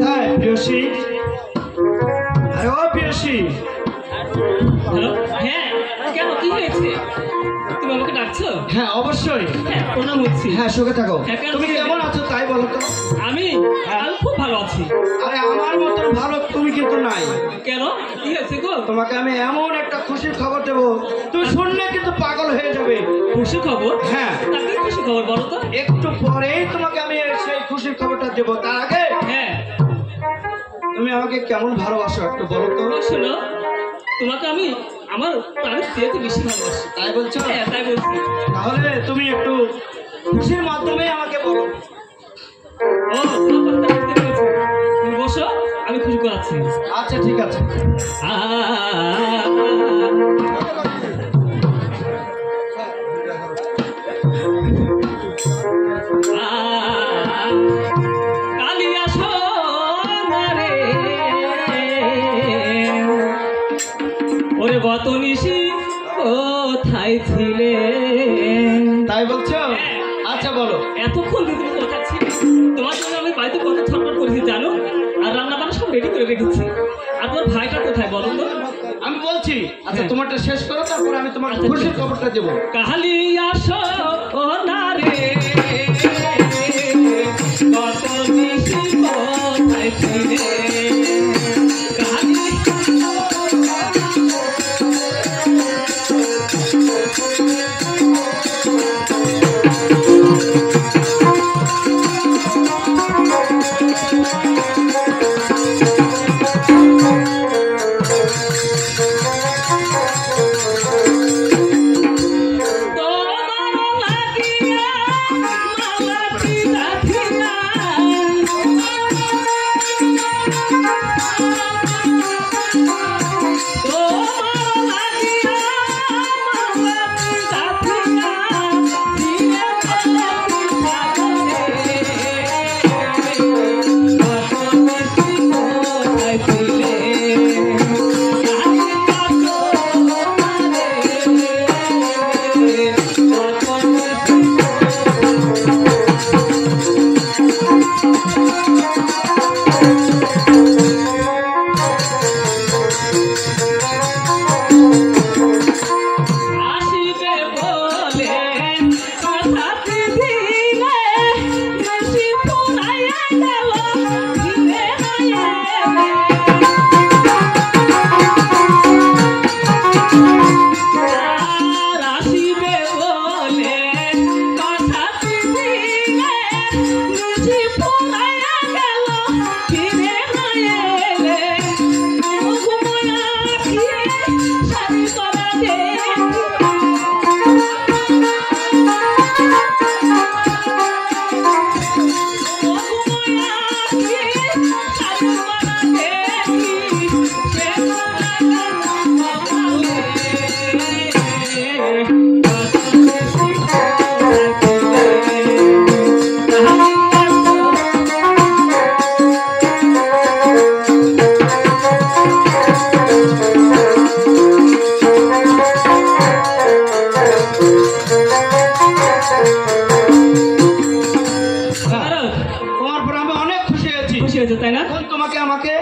Speaker 1: হ্যাঁ, প্রিয়সী। আরে ও প্রিয়সী,
Speaker 2: হ্যালো, হ্যাঁ, কেন কি হয়েছে? তুমি আমাকে ডাকছো?
Speaker 1: হ্যাঁ অবশ্যই।
Speaker 2: হ্যাঁ, প্রণাম হচ্ছে।
Speaker 1: হ্যাঁ, সুখে থাকো।
Speaker 2: হ্যাঁ, কেন?
Speaker 1: তুমি কেমন আছো তাই বলো তো।
Speaker 2: আমি খুব ভালো আছি।
Speaker 1: আরে আমার মতন ভালো তুমি কিন্তু নাই।
Speaker 2: কেন কি হয়েছে গো?
Speaker 1: তোমাকে আমি এমন একটা খুশির খবর দেবো, তুমি শুনলে কিন্তু পাগল হয়ে যাবে।
Speaker 2: খুশি খবর?
Speaker 1: হ্যাঁ,
Speaker 2: তা কি খুশি খবর বলো তো?
Speaker 1: একটু পরেই তোমাকে আমি সেই খুশির খবরটা দেবো। তার আগে
Speaker 2: হ্যাঁ,
Speaker 1: তুমি আমাকে কেমন ভালোবাসো একটু বলো তো।
Speaker 2: শোনো, তোমাকে আমি আমার প্রাণের চেয়ে বেশি ভালোবাসি।
Speaker 1: তাই বলছো?
Speaker 2: হ্যাঁ, তাই বলছি।
Speaker 1: তাহলে তুমি একটু খুশির মাধ্যমে আমাকে বলো।
Speaker 2: ও, ব্যাপারটা বুঝতে পেরেছি। তুমি বসো, আমি খুশি করাচ্ছি।
Speaker 1: আচ্ছা, ঠিক আছে।
Speaker 2: কালিয়া সোনারে, ওরে গত নিশি কোথায় ছিলে?
Speaker 1: তাই বলছো? আচ্ছা বলো।
Speaker 2: এতক্ষণ দিন তুমি কোথায় ছিলে? তোমার জন্য আমি বাড়িতে কত ছটফট করেছি জানো, আর রান্না বান্না সব রেডি করে রেখেছি। আর তোমার ভাইটা কোথায় বলো তো?
Speaker 1: আমি বলছি, আচ্ছা
Speaker 2: হ্যাঁ।
Speaker 1: তোমারটা শেষ করো, তারপরে আমি তোমার
Speaker 2: আচ্ছা,
Speaker 1: খুশির
Speaker 2: ঠিক আছে।
Speaker 1: খবরটা দেবো।
Speaker 2: কালিয়া সোনারে, গত নিশি কোথায় ছিলে? Bye.
Speaker 1: তোমার পর আমি অনেক খুশি হয়েছি।
Speaker 2: খুশি হয়েছে তাই না?
Speaker 1: এখন তোমাকে আমাকে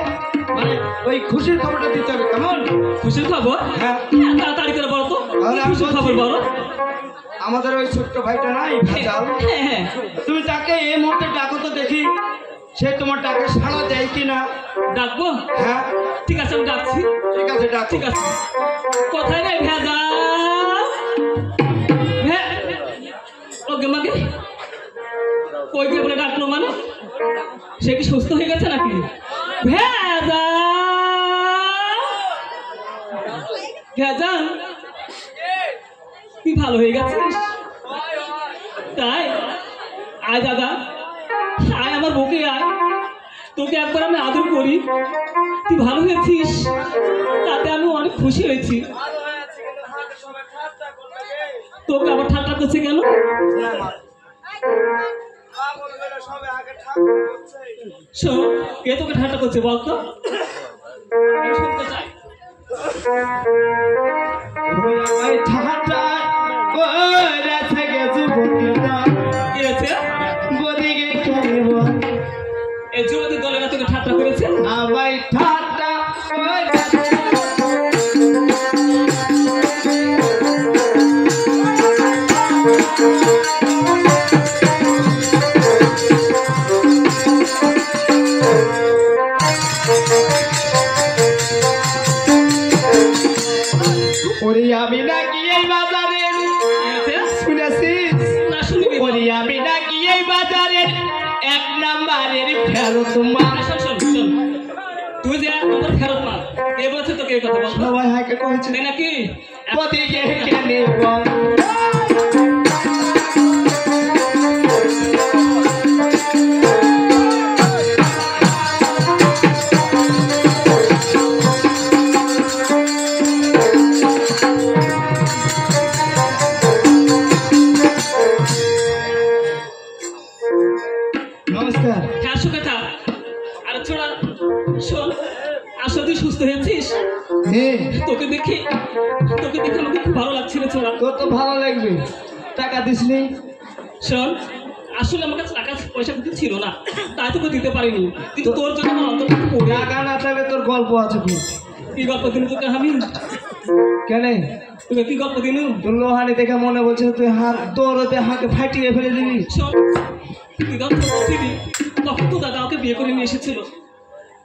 Speaker 1: মানে ওই খুশির খবরটা দিতে হবে, কেমন?
Speaker 2: খুশির খবর?
Speaker 1: হ্যাঁ।
Speaker 2: হ্যাঁ, তাড়াতাড়ি করে বলো তো।
Speaker 1: তাহলে আমি
Speaker 2: খুশির খবর
Speaker 1: বলছি।
Speaker 2: বলো।
Speaker 1: আমাদের ওই ছোট্ট ভাইটা নাই ভেজাল,
Speaker 2: হ্যাঁ হ্যাঁ,
Speaker 1: তুমি তাকে এই মুহূর্তে ডাকো তো দেখি সে তোমার ডাকে সাড়া দেয় কিনা।
Speaker 2: ডাকবো?
Speaker 1: হ্যাঁ
Speaker 2: ঠিক আছে, আমি ডাকছি।
Speaker 1: ঠিক আছে, ডাকো।
Speaker 2: ঠিক আছে। কোথায় রে ভেজা? ওকে মাকে কই দিয়ে বলে ডাকলো মানে? সে কি সুস্থ হয়ে গেছে নাকি? ভেজা ভেজা, তুই ভালো হয়ে গেছিস তাই? আয় দাদা, আয় আমার বুকে আয়, তোকে একবার আমি আদর করি। তুই ভালো হয়েছিস, তাতে আমি অনেক খুশি হয়েছি। তোকে আবার ঠাট্টা করছে কেন? শোন, কে তোকে ঠাট্টা করছে বলতো? আমি শুনতে চাই।
Speaker 1: ওই ঠাটা কইরাছে গেছে বকিটা,
Speaker 2: কি হয়েছে?
Speaker 1: বদিকে কেব
Speaker 2: এই যুবতী দলেরা তোকে ঠাট্টা করেছে?
Speaker 1: আমায় ঠাটা কইরাছে। ওরে আমি নাকি এই বাজারে
Speaker 2: কি হয়েছে?
Speaker 1: শুনেছিস?
Speaker 2: না শুনিনি।
Speaker 1: ওরে আমি নাকি এই বাজারের এক নাম্বারের ফেরত মাল।
Speaker 2: শোন শোন শোন, তুই যে এক নম্বর ফেরত মাল, কে বলেছে তোকে এই কথা বল?
Speaker 1: সবাই হাকে কইছে
Speaker 2: তাই নাকি?
Speaker 1: বদিকে কেনে বল। নমস্কার।
Speaker 2: হ্যাঁ সুখে থাক। আর ছোড়া শোন, আসলে তুই সুস্থ হয়েছিস?
Speaker 1: হ্যাঁ,
Speaker 2: তোকে দেখে আমাকে খুব ভালো লাগছিল ছোড়া।
Speaker 1: তোর তো ভালো লাগবে, টাকা দিসনি?
Speaker 2: শোন, আসলে আমার কাছে টাকা পয়সা কিছু ছিল না, তাই তোকে দিতে পারিনি। কিন্তু তোর জন্য আমার অন্তর্ভুক্ত পড়ে।
Speaker 1: টাকা না থাকলে তোর গল্প আছে খুব।
Speaker 2: কি গল্প দিন তোকে আমি?
Speaker 1: কেন
Speaker 2: তোকে কি গল্প দিন?
Speaker 1: তোর লোহানি দেখে মনে বলছে তুই হাত তোর ওতে হাতে ফাটিয়ে ফেলে দিবি।
Speaker 2: শোন, তুই গল্প বলছিলি, তখন তো দাদা ওকে বিয়ে করে নিয়ে এসেছিল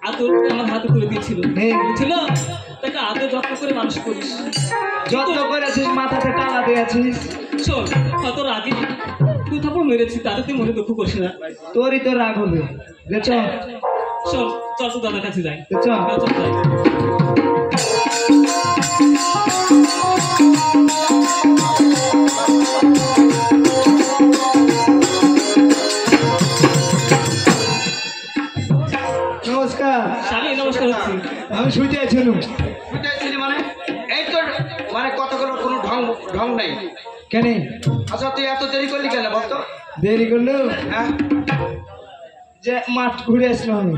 Speaker 2: আর তোর আমার হাতে তুলে দিয়েছিল।
Speaker 1: হ্যাঁ।
Speaker 2: বুঝছিল? তাকে আগে যত্ন করে মানুষ করিস।
Speaker 1: যত্ন করেছিস, মাথাতে টাকা দিয়েছিস।
Speaker 2: শোন, হয়তো রাগে তুই থাপড় মেরেছি, তাতে তুই মনে দুঃখ করিস না।
Speaker 1: তোরই তো রাগ হবে। রে চ,
Speaker 2: শোন, চল তো দাদার কাছে যাই।
Speaker 1: চ।
Speaker 2: হ্যাঁ, চল যাই।
Speaker 1: নমস্কার।
Speaker 2: স্বামী নমস্কার হচ্ছি।
Speaker 1: আমি শুইতে আছিলাম। মানে এই তো মানে কতগুলো কোনো ঢং ঢং নাই। কেন? আচ্ছা তুই এত দেরি করলি কেন বলতো? দেরি করলো? হ্যাঁ, যে মাঠ ঘুরে আসলাম আমি।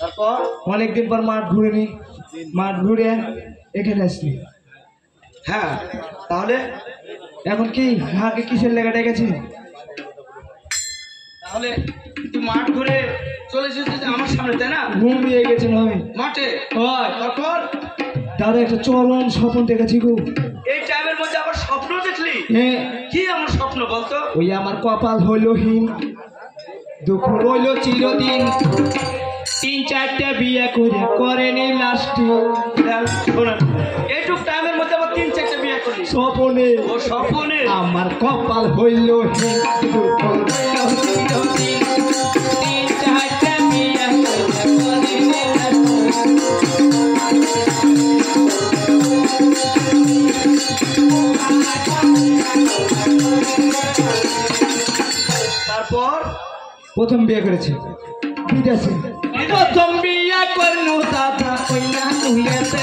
Speaker 1: তারপর অনেকদিন পর মাঠ ঘুরে নি, মাঠ ঘুরে এখানে আসলি। হ্যাঁ, তাহলে এখন কি হাকে কিসের লেগে ডেকেছি? তাহলে তুই মাঠ ঘুরে চলে এসেছিস আমার সামনে, তাই না? ঘুমিয়ে গেছিল আমি মাঠে। তারপর দাদা একটা চরম স্বপ্ন দেখেছি গো। এই টাইমের মধ্যে আবার স্বপ্ন দেখলি? হ্যাঁ। কি আমার স্বপ্ন বলতো? ওই আমার কপাল হইল হীন, দুঃখ রইল চিরদিন, 3-4টা বিয়ে করেনি লাস্টে। এইটুক টাইমের মধ্যে আবার 3-4টা বিয়ে করলি? স্বপনে। ও স্বপনে? আমার কপাল হইল হীন, দুঃখ রইল চিরদিন, 3-4টা বিয়ে করেনি তারপর প্রথম বিয়ে করেছে বিদেশে। প্রথম বিয়ে করলু দাদা কইলা তুইতে।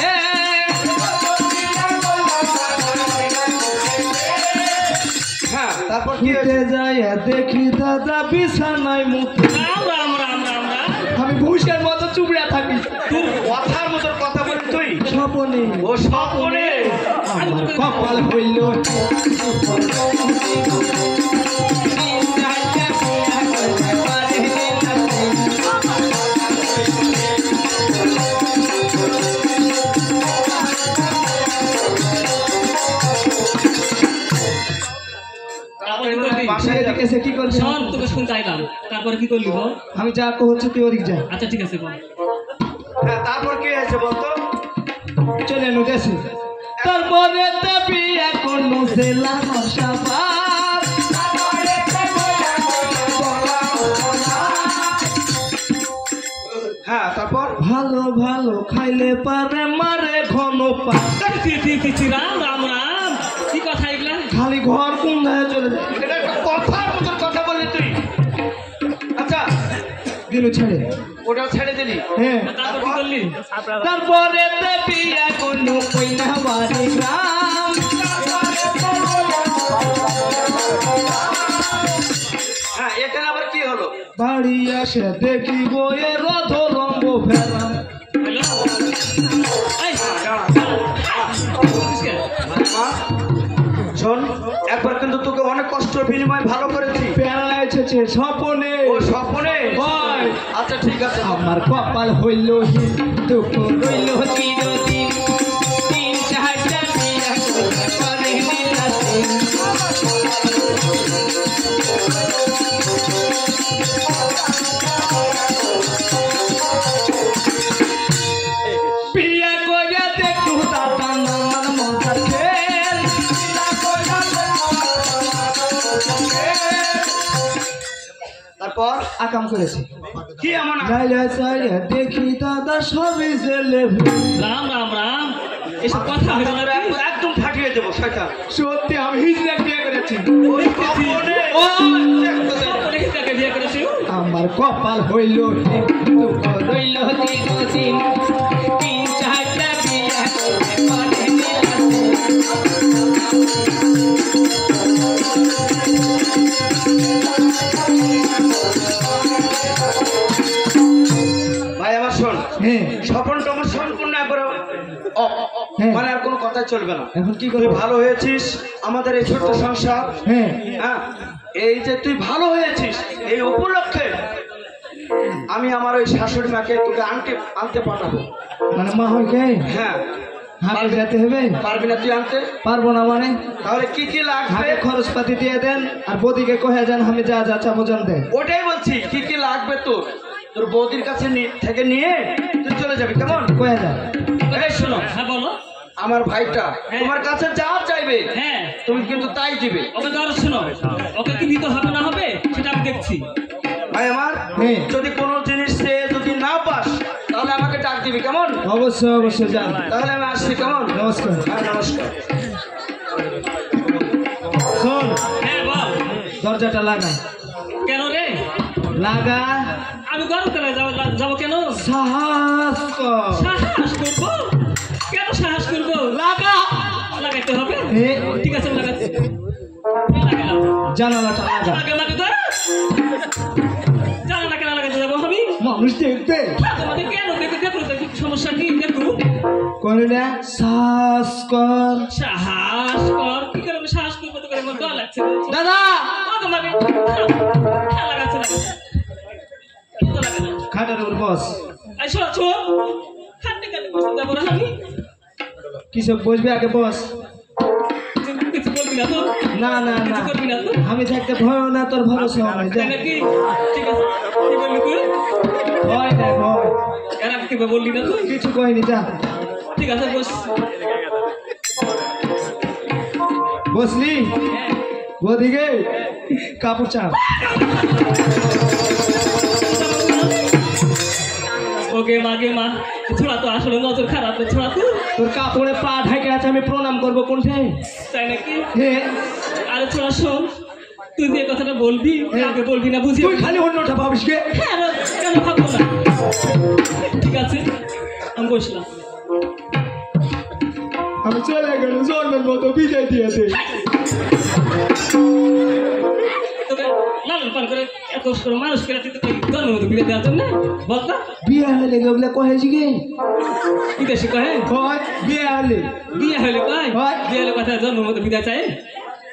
Speaker 1: হ্যাঁ, তারপর কি যায় দেখি দাদা বিছানায় মুখে।
Speaker 2: রাম রাম রাম রাম রাম।
Speaker 1: আমি ভুষের মতো চুবড়া থাকি। তুই কথার মতো কথা বলি তুই? স্বপনে। ও স্বপনে? আমার কপাল হইল
Speaker 2: শুনতে আইলাম, তারপরে কি করলি বল?
Speaker 5: আমি যা হচ্ছে তুই ওদিক যা।
Speaker 2: আচ্ছা ঠিক আছে বল।
Speaker 1: হ্যাঁ তারপর কি হয়েছে বলতো?
Speaker 5: চলে এলো দেশে। তারপরে তো বিয়ে করলো জেলা মশাবাদ।
Speaker 1: হ্যাঁ তারপর
Speaker 5: ভালো ভালো খাইলে পারে মারে ঘন পা।
Speaker 2: রাম রাম রাম, কি কথা এগুলা?
Speaker 5: খালি ঘর কোন ধারে চলে যায়।
Speaker 1: এটা একটা কথার মতন কথা বললি তুই। আচ্ছা
Speaker 5: দিল ছেড়ে।
Speaker 1: ওটাও ছেড়ে দিলি?
Speaker 5: হ্যাঁ
Speaker 2: তারপর কি করলি?
Speaker 5: তারপরে তো বিয়ে করলো কইনা বাড়ি গ্রাম।
Speaker 1: হ্যাঁ এখানে আবার কি হলো?
Speaker 5: বাড়ি আসে দেখি বইয়ে রথ রঙ্গ ফেরাম।
Speaker 2: হ্যালো এই
Speaker 1: মা শোন, একবার কিন্তু তোকে অনেক কষ্টের বিনিময়ে ভালো করেছি।
Speaker 5: পেয়ারা এসেছে স্বপনে।
Speaker 1: ও স্বপ্নে?
Speaker 5: হয়।
Speaker 1: আচ্ছা ঠিক আছে।
Speaker 5: আমার কপাল হইল দুঃখ রইল চিরদিন। তিন চারটা বিয়া করে বিলাসিন। বিয়া কইরা দেখু দাদা নামার মজার খেল।
Speaker 1: তারপর
Speaker 5: আকাম করেছে।
Speaker 1: কি এমন?
Speaker 5: লাইলা সাইয়া দেখি দাদা সবই জেলে।
Speaker 2: রাম রাম রাম, এসব কথা হইল না রে।
Speaker 1: একদম ফাটিয়ে দেবো শয়তান।
Speaker 5: সত্যি আমি হিজড়া বিয়ে করেছি।
Speaker 1: ওই স্বপ্নে
Speaker 2: কাকে বিয়ে করেছিল?
Speaker 5: আমার কপাল হইল দুঃখ রইল চিরদিন। তিন চারটা বিয়া করে বিলাসিন।
Speaker 1: ভাই আমার শোন,
Speaker 5: হ্যাঁ
Speaker 1: স্বপনটা আমার সম্পূর্ণ একবার
Speaker 5: হ্যাঁ।
Speaker 1: মানে আর কোনো কথা চলবে না।
Speaker 5: এখন কি
Speaker 1: তুই
Speaker 5: করবো?
Speaker 1: ভালো হয়েছিস আমাদের এই ছোট্ট সংসার।
Speaker 5: হ্যাঁ
Speaker 1: হ্যাঁ এই যে তুই ভালো হয়েছিস এই উপলক্ষে আমি আমার ওই শাশুড়ি মাকে তোকে আনতে পাঠাবো।
Speaker 5: মানে মা হয় কে?
Speaker 1: হ্যাঁ
Speaker 5: হাটে যেতে হবে?
Speaker 1: পারবি না তুই আনতে?
Speaker 5: পারবো না মানে?
Speaker 1: তাহলে কি কি লাগবে?
Speaker 5: হাটে খরচপাতি দিয়ে দেন আর বদিকে কহে যান আমি যা যা চাবো জান দেন।
Speaker 1: ওটাই বলছি, কি কি লাগবে তোর তোর বৌদির কাছে থেকে নিয়ে তুই চলে যাবি কেমন?
Speaker 5: কহে যান।
Speaker 1: এই শোনো,
Speaker 2: হ্যাঁ বলো।
Speaker 1: আমার ভাইটা
Speaker 2: হ্যাঁ।
Speaker 1: তোমার কাছে যা চাইবে
Speaker 2: হ্যাঁ
Speaker 1: তুমি কিন্তু তাই দিবে।
Speaker 2: ওকে ধরো, শোনো, ওকে কি দিতে হবে না হবে সেটা আমি দেখছি।
Speaker 1: ভাই আমার
Speaker 5: হ্যাঁ।
Speaker 1: যদি কোনো জিনিস সে যদি না পাস তাহলে আমাকে ডাক দিবি কেমন?
Speaker 5: অবশ্যই অবশ্যই যান।
Speaker 1: তাহলে আমি আসছি কেমন?
Speaker 5: নমস্কার।
Speaker 1: হ্যাঁ নমস্কার।
Speaker 5: শোন
Speaker 2: হ্যাঁ বল।
Speaker 5: দরজাটা লাগা।
Speaker 2: কেন রে?
Speaker 5: লাগা।
Speaker 2: আমি গরমকালে যাবো কেন?
Speaker 5: সাহস কর।
Speaker 2: সাহস করবো? কেন সাহস করবো?
Speaker 5: লাগা।
Speaker 2: লাগাইতে হবে?
Speaker 5: হ্যাঁ।
Speaker 2: ঠিক আছে আমি লাগাচ্ছি। লাগালাম।
Speaker 5: জানালাটা লাগা।
Speaker 2: লাগে তো জানা না কেন লাগাইতে যাবো আমি?
Speaker 5: মানুষ দেখবে।
Speaker 2: তোমাকে কেন দেখে দেখো তো সমস্যা কি দেখো?
Speaker 5: করে না সাহস কর।
Speaker 2: সাহস কর। কি করে আমি সাহস করবো? তো করে আমার ডর লাগছে।
Speaker 5: দাদা
Speaker 2: তোমাকে লাগাচ্ছে না। তো লাগে না।
Speaker 5: খাটের উপর বস।
Speaker 2: এই শোনো শোনো, হাঁটতে কাটতে বসে যাবো না আমি।
Speaker 5: কিসব বসবি আগে বস।
Speaker 2: কিছু বলবি না তো?
Speaker 5: না না না
Speaker 2: কিছু করবি না তো?
Speaker 5: আমি থাকতে ভয় না তোর ভরসা নাই। যা।
Speaker 2: তাই নাকি? ঠিক আছে। কি বললি তুই?
Speaker 5: ভয় না ভয়।
Speaker 2: এর আগে কেউ বললি না তুই?
Speaker 5: কিছু কইনি যা।
Speaker 2: ঠিক আছে বস।
Speaker 5: বসলি
Speaker 2: হ্যাঁ।
Speaker 5: ওদিকে কাপড় চাপ।
Speaker 2: ওকে মাগে মা, ছোড়া তো আসলে নজর খারাপ। ছোড়া তো
Speaker 5: তোর কাপড়ে পা ঢাকে আছে আমি প্রণাম করবো কোনটা?
Speaker 2: তাই নাকি?
Speaker 5: হ্যাঁ
Speaker 2: আরে ছোড়া শোন, তুই যে কথাটা বলবি কাউকে বলবি না, বুঝি?
Speaker 5: তুই খালি অন্যটা ভাবিস কে?
Speaker 2: হ্যাঁ রে, কেন ভাববো না? ঠিক আছে আমি বসলাম।
Speaker 5: আমি চলে গেল জন্মের মতো বিদায় দিয়েছে।
Speaker 2: তোকে লালন পালন করে এত করে মানুষ করে তুই তোকে জন্মের মতো বিয়ে দেওয়ার জন্য বলতা
Speaker 5: বিয়ে হলে ওগুলা কহেছি কে?
Speaker 2: বিদেশে কহে
Speaker 5: হয় বিয়ে হলে
Speaker 2: বিয়ে হলে কয়
Speaker 5: হয়।
Speaker 2: বিয়ে হলে কথা জন্মের মতো বিদায় চাই।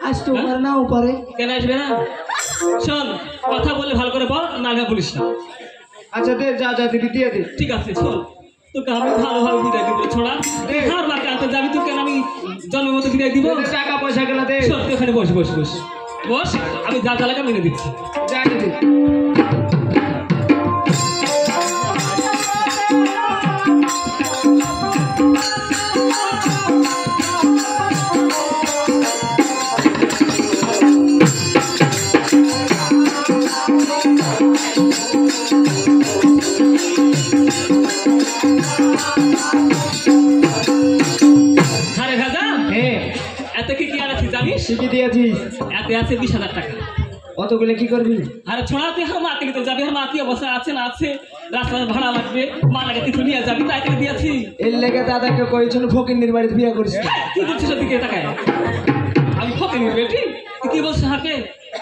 Speaker 5: আসতে পারে নাও পারে।
Speaker 2: কেন আসবে না? শোন, কথা বলে ভালো করে বল, না হলে বলিস না।
Speaker 5: আচ্ছা দে যা যা দিবি দিয়ে দে।
Speaker 2: ঠিক আছে শোন, তোকে আমি ভালোভাবে বিদায় দিব ছোড়া। হার বাকি আনতে যাবি তোকে আমি জন্মের মতো বিদায় দিব।
Speaker 5: টাকা পয়সা গেলা দে।
Speaker 2: শোন তুই ওখানে বস বস বস বস, আমি যা যা লাগে মেনে দিচ্ছি।
Speaker 5: যা কাটে দে।
Speaker 2: আরে ভাজা
Speaker 5: হ্যাঁ
Speaker 2: এত কি কি আর আছে জানিস?
Speaker 5: শিখে দিয়েছিস।
Speaker 2: এতে আছে 20,000 টাকা।
Speaker 5: অতগুলো কি করবি?
Speaker 2: আরে ছোড়া তুই আমার মাকে নিতে যাবি, আমার মাতি অবস্থা আছে না আছে, রাস্তায় ভাড়া লাগবে, মা লাগে কিছু নিয়ে যাবি, তাই থেকে দিয়েছি।
Speaker 5: এর লেগে দাদাকে কয়েছিল ফকিন্নির বাড়িতে বিয়ে করিস।
Speaker 2: কি বলছিস ওদিকে তাকায়? আমি ফকে নিবে ঠিক? তুই কি বলছিস হাকে?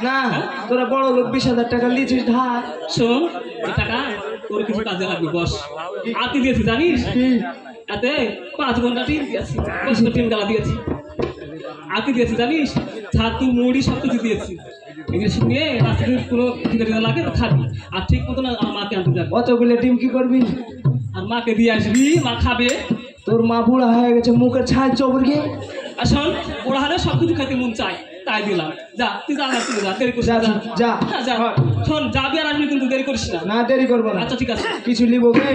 Speaker 5: না তোরা বড় লোক 20,000 টাকা লিচিস ধার।
Speaker 2: শোন এই টাকা তোর কিছু কাজে লাগবে বস। আর কি দিয়েছি জানিস? এতে 5 ঘন্টা টিম দিয়েছি, 5 ঘন্টা টিম গালা দিয়েছি। আর কি দিয়েছি জানিস? ছাতু মুড়ি সব কিছু দিয়েছি। এগুলো নিয়ে রাস্তায় কোনো খিদে লাগে তো খাবি, আর ঠিক মতো না আমার মাকে আনতে যাবি,
Speaker 5: অতগুলো ডিম কি করবি?
Speaker 2: আর মাকে দিয়ে আসবি, মা খাবে।
Speaker 5: তোর মা বুড়া হয়ে গেছে, মুখের ছাই চবরকে।
Speaker 2: আর শোন ওরা হলে সব কিছু খেতে মন চাই, তাই দিলাম। যা তুই যা না, তুই যা, দেরি করিস না,
Speaker 5: যা, যা।
Speaker 2: হ্যাঁ, যা। শোন যাবি আর আসবি, কিন্তু দেরি করিস না।
Speaker 5: না দেরি করবো না।
Speaker 2: আচ্ছা ঠিক আছে।
Speaker 5: কিছু লিবো গে?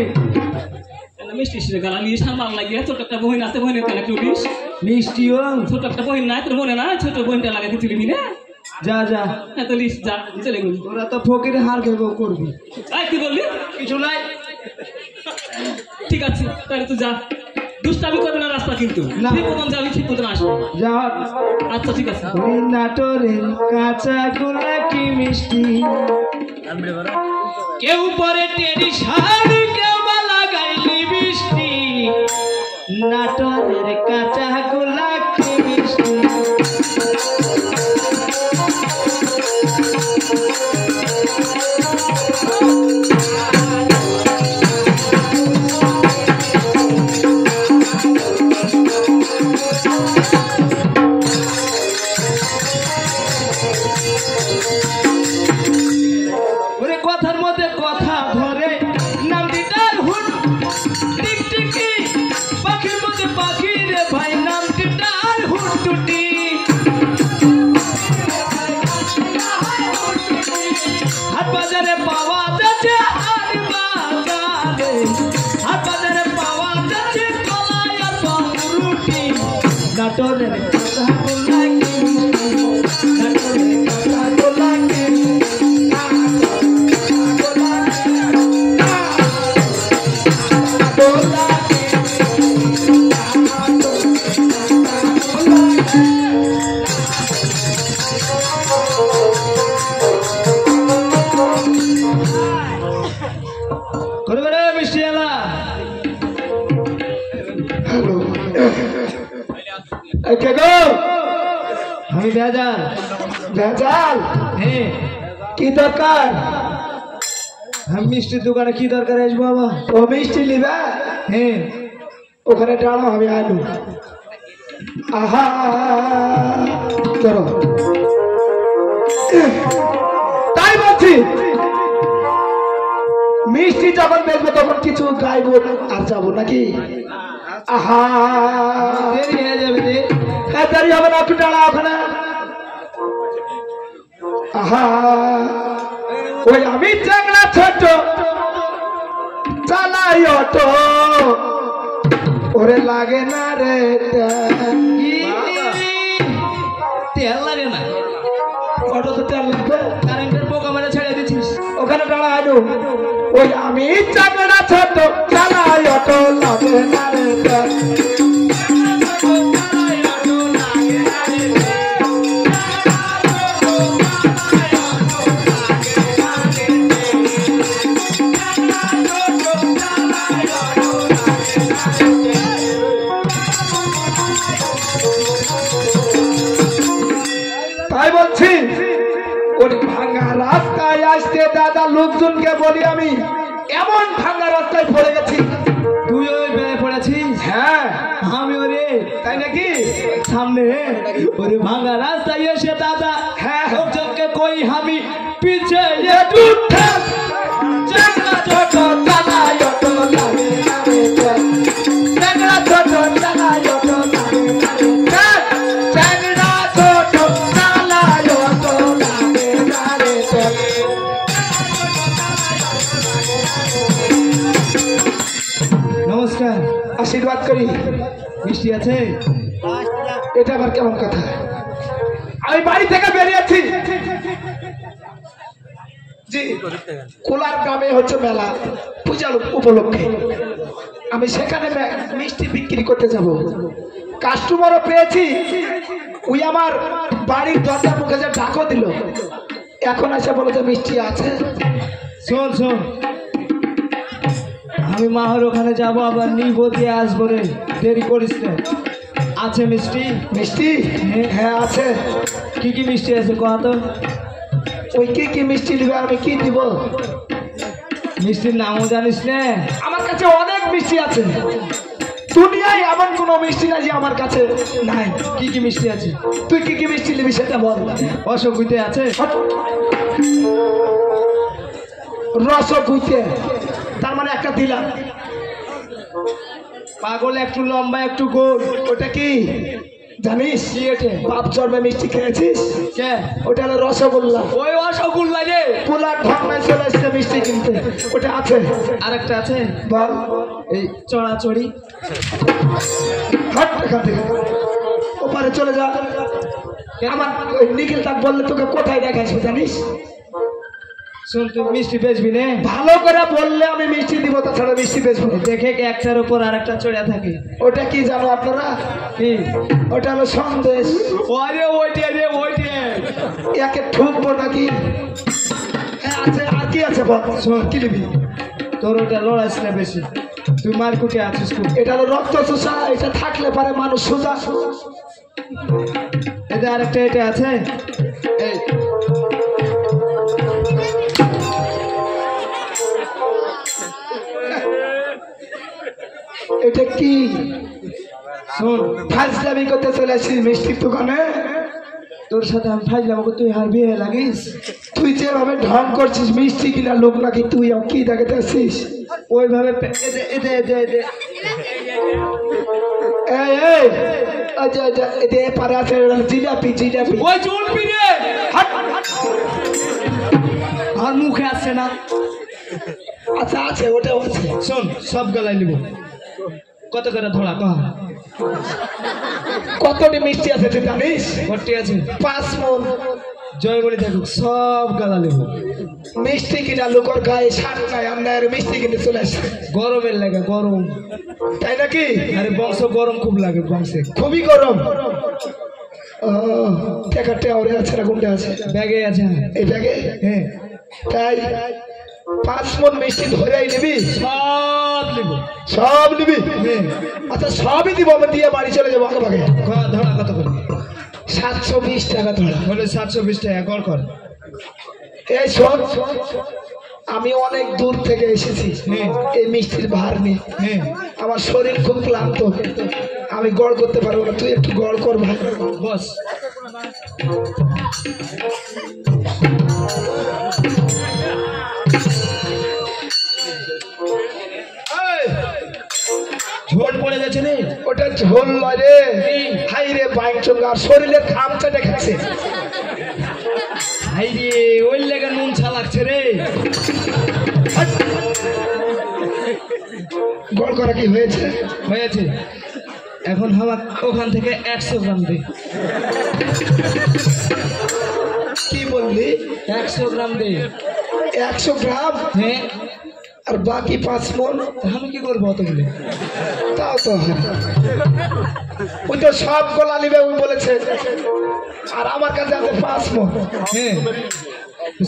Speaker 2: মিষ্টি সিরে গালা নিস, আর মাল লাগিয়ে ছোট একটা বহিন আছে, বহিনের কেন একটু দিস।
Speaker 5: মিষ্টিও
Speaker 2: ছোট একটা বহিন নাই তোর মনে না? ছোট বহিনটা লাগে কিছু নিবি না?
Speaker 5: যা যা।
Speaker 2: হ্যাঁ তো লিস, যা চলে গেলি।
Speaker 5: তোরা তো ফকির হার খেয়ে করবি।
Speaker 2: এই কি বললি?
Speaker 5: কিছু নাই।
Speaker 2: ঠিক আছে তাহলে তুই যা, দুষ্টামি করবি না রাস্তা, কিন্তু
Speaker 5: না।
Speaker 2: ঠিক মতন যাবি, ঠিক মতন আসবি।
Speaker 5: যা।
Speaker 2: আচ্ছা ঠিক আছে।
Speaker 5: ওই নাটোরের কাঁচা গোলা কি মিষ্টি, কেউ পরে টেরি শাড়ি, কেউ বা লাগাইলি বৃষ্টি। নাটোরের কাঁচা গোলা কি মিষ্টি। ওরে কথার মধ্যে কথা ধরে, নাম দিটার হুট টিকটিকি, পাখির মধ্যে পাখি রে ভাই, নাম দিটার হুট টুটি। হাট বাজারে পাওয়া যাচ্ছে, হাট বাজারে, হাট বাজারে পাওয়া যাচ্ছে কলাই আর পাউরুটি। নাটোরের কথা গোলা কি মিষ্টি, নাটোরের কথা গোলা কি মিষ্টি এলা।
Speaker 4: হ্যালো,
Speaker 5: কে গো? আমি ভেজাল।
Speaker 4: ভেজাল?
Speaker 5: হ্যাঁ
Speaker 4: কি দরকার?
Speaker 5: আমি মিষ্টির দোকানে কি দরকার আসবো বাবা?
Speaker 4: ও মিষ্টি নিবে?
Speaker 5: হ্যাঁ
Speaker 4: ওখানে দাঁড়াও, আমি আলু। আহা চলো, তাই বলছি মিষ্টি যখন বেচবো তখন কিছু গাইবো আর যাবো নাকি? আহা
Speaker 5: দেরি হয়ে যাবে রে।
Speaker 4: হ্যাঁ দেরি হবে না, একটু দাঁড়াও ওখানে। আহা ওই আমি চাংলা ছোট চালাই অটো, ওরে লাগে না রে
Speaker 5: তেল লাগে না,
Speaker 4: অটো তো তেল লাগবে।
Speaker 5: কারেন্টের পোকা মারে ছেড়ে দিচ্ছিস।
Speaker 4: ওখানে দাঁড়া আলু। ওই আমি চাংলা ছোট চালাই অটো, লাগে না রে তেল। তাই বলছি ওই ভাঙা রাস্তায় আসতে দাদা লোকজনকে বলি আমি এমন ভাঙা রাস্তায় পড়ে গেছি।
Speaker 5: তুই ওই বেড়ে পড়েছিস?
Speaker 4: হ্যাঁ
Speaker 5: আমি ওরে
Speaker 4: তাই নাকি?
Speaker 5: সামনে ওরে ভাঙা রাস্তায় এসে দাদা
Speaker 4: হ্যাঁ
Speaker 5: লোকজনকে কই আমি পিছে
Speaker 4: উঠে চাংলা ছোট চালাই অটো, লাগে না রে তেল। চাংলা ছোট চালাই অটো, লাগে না রে তেল। চাংলা ছোট চালাই অটো, লাগে না রে তেল।
Speaker 5: নমস্কার, আশীর্বাদ করি। মিষ্টি আছে? এটা আবার কেমন কথা? আমি বাড়ি থেকে বেরিয়েছি। জি, কোলার গ্রামে হচ্ছে মেলা, পূজার উপলক্ষে। আমি সেখানে মিষ্টি বিক্রি করতে যাব। কাস্টমারও পেয়েছি। ওই আমার বাড়ির দরজার মুখে যে ডাকও দিল, এখন এসে বলে যে মিষ্টি আছে।
Speaker 4: শোন শোন, আমি মাহর ওখানে যাব, আবার নিব দিয়ে আসবো রে, দেরি করিস না। আছে মিষ্টি?
Speaker 5: মিষ্টি? হ্যাঁ আছে।
Speaker 4: কি কি মিষ্টি আছে কয়া তো?
Speaker 5: ওই কি মিষ্টি দিবে, আমি কি দিব?
Speaker 4: মিষ্টির নামও জানিস না?
Speaker 5: আমার কাছে অনেক মিষ্টি আছে। দুনিয়ায় এমন কোনো মিষ্টি নাই যে আমার কাছে নাই।
Speaker 4: কি কি মিষ্টি আছে?
Speaker 5: তুই কি মিষ্টি নিবি সেটা বল।
Speaker 4: অসুবিধে আছে?
Speaker 5: রসগুইতে, তার মানে একটা দিলাম।
Speaker 4: পাগল একটু লম্বা একটু গোল,
Speaker 5: ওটা কি জানিস?
Speaker 4: কি এটা?
Speaker 5: বাপ জন্মে মিষ্টি খেয়েছিস?
Speaker 4: কে?
Speaker 5: ওটা হলো রসগোল্লা।
Speaker 4: ওই অসগুল্লা রে।
Speaker 5: পোলার ঢঙ্গায় চলে এসছে মিষ্টি কিনতে। ওটা আছে?
Speaker 4: আরেকটা আছে
Speaker 5: বল।
Speaker 4: এই চড়াচড়ি।
Speaker 5: হাট এখান থেকে, ওপারে চলে যা। আমার ওই নিখিল তাক বললে তোকে কোথায় দেখাইছে জানিস?
Speaker 4: শোন, তুই মিষ্টি বেচবি নে?
Speaker 5: ভালো করে বললে আমি মিষ্টি দিব, তাছাড়া মিষ্টি বেচবো না।
Speaker 4: দেখে কি একটার উপর আরেকটা চড়া থাকে?
Speaker 5: ওটা কি জানো আপনারা?
Speaker 4: কি?
Speaker 5: ওটা হলো সন্দেশ।
Speaker 4: আরে ওইটা রে, ওইটা।
Speaker 5: একে ঠুকবো নাকি? হ্যাঁ আছে। আর কি আছে বল?
Speaker 4: শোন, কি নিবি? তোর ওটা লড়াইস না বেশি, তুই মারকুটে আছিস খুব।
Speaker 5: এটা হলো রক্ত চোষা। এটা থাকলে পারে মানুষ সোজা।
Speaker 4: এটা আরেকটা এটা আছে। এই
Speaker 5: এটা কি?
Speaker 4: শোন,
Speaker 5: ফাজলামি করতে চলে আসিস মিষ্টির দোকানে?
Speaker 4: তোর সাথে আমি ফাইলাম, তুই হার বিয়ে লাগিস?
Speaker 5: তুই যেভাবে ঢং করছিস মিষ্টি কিনা লোক নাকি তুই কি দেখাতে আসছিস?
Speaker 4: ওইভাবে
Speaker 5: এই এই আচ্ছা আচ্ছা, এতে পারে আছে জিলাপি। জিলাপি
Speaker 4: ওই চলবি রে। আর মুখে আসছে না।
Speaker 5: আচ্ছা আছে, ওটাও আছে।
Speaker 4: শোন, সব গলায় নিব। কত করে ধরা কহ?
Speaker 5: কতটি মিষ্টি আছে তুই জানিস?
Speaker 4: ভর্তি আছে
Speaker 5: 5 মণ।
Speaker 4: জয় বলে থাকুক, সব গালা নেব।
Speaker 5: মিষ্টি কিনা লোকের গায়ে শাক নাই, আমরা আর মিষ্টি কিনে চলে আসছে।
Speaker 4: গরমের লাগে, গরম।
Speaker 5: তাই নাকি?
Speaker 4: আরে বংশ গরম খুব লাগে, বংশে
Speaker 5: খুবই গরম। টাকাটা ওরে আছে না কোনটা আছে?
Speaker 4: ব্যাগে আছে।
Speaker 5: এই ব্যাগে?
Speaker 4: হ্যাঁ।
Speaker 5: তাই 5 মণ মিষ্টি ধরেই নিবি?
Speaker 4: সব নেব।
Speaker 5: সব নিবি?
Speaker 4: হ্যাঁ।
Speaker 5: আচ্ছা সবই দিব, আমি দিয়ে বাড়ি চলে যাবো আগে ভাগে।
Speaker 4: ধরা কত করে?
Speaker 5: 720 টাকা ধরা।
Speaker 4: হলে 720 টাকা গড় কর।
Speaker 5: এই শোন, আমি অনেক দূর থেকে এসেছি এই মিষ্টির ভার নিয়ে।
Speaker 4: হ্যাঁ।
Speaker 5: আমার শরীর খুব ক্লান্ত, আমি গড় করতে পারবো না। তুই একটু গড় কর ভাই।
Speaker 4: বস। ঝোল পড়ে গেছে রে।
Speaker 5: ওটা ঝোল নয় রে, হাই রে বাইক চঙ্গা, শরীরের খামচা দেখাচ্ছে।
Speaker 4: হাই রে, ওই লেগে নুন ছা লাগছে রে।
Speaker 5: গড় করা কি হয়েছে?
Speaker 4: হয়েছে। এখন আমার ওখান থেকে 100 গ্রাম দে।
Speaker 5: কি বললি?
Speaker 4: 100 গ্রাম দে।
Speaker 5: 100 গ্রাম?
Speaker 4: হ্যাঁ।
Speaker 5: আর বাকি 5 মণ
Speaker 4: আমি কি করবো অতগুলো?
Speaker 5: তাও তো হয়। ওই তো সব গোলা নিবে ওই বলেছে, আর আমার কাছে আছে 5 মণ।
Speaker 4: হ্যাঁ,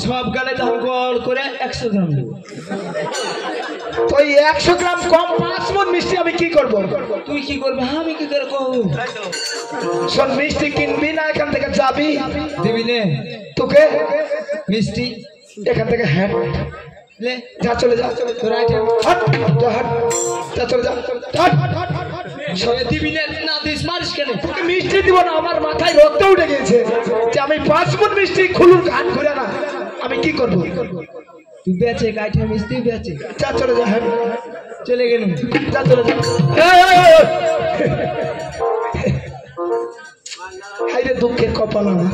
Speaker 4: সব গালে দাম গড় করে 100 গ্রাম দেবো।
Speaker 5: তো এই 100 গ্রাম কম 5 মণ মিষ্টি আমি কি করবো?
Speaker 4: তুই কি করবি? আমি কি করে কব?
Speaker 5: শোন, মিষ্টি কিনবি না এখান থেকে যাবি?
Speaker 4: দিবি নে
Speaker 5: তোকে
Speaker 4: মিষ্টি
Speaker 5: এখান থেকে হ্যাঁ
Speaker 4: লে।
Speaker 5: যা, চলে যা।
Speaker 4: তোর আইটেম
Speaker 5: হাট যা, হাট যা, চলে যা। হাট।
Speaker 4: দিবি নে, না দিস মারিস কেন?
Speaker 5: তোকে মিষ্টি দিব না, আমার মাথায় রক্ত উঠে গেছে যে আমি 5 মণ মিষ্টি খুলুর ঘাট ঘুরে না, আমি কি করবো?
Speaker 4: তুই বেচে আইটেম মিষ্টি বেচে।
Speaker 5: যা, চলে যা। হ্যাঁ
Speaker 4: চলে গেল।
Speaker 5: যা, চলে যা। হাইরে দুঃখের কপাল আমার।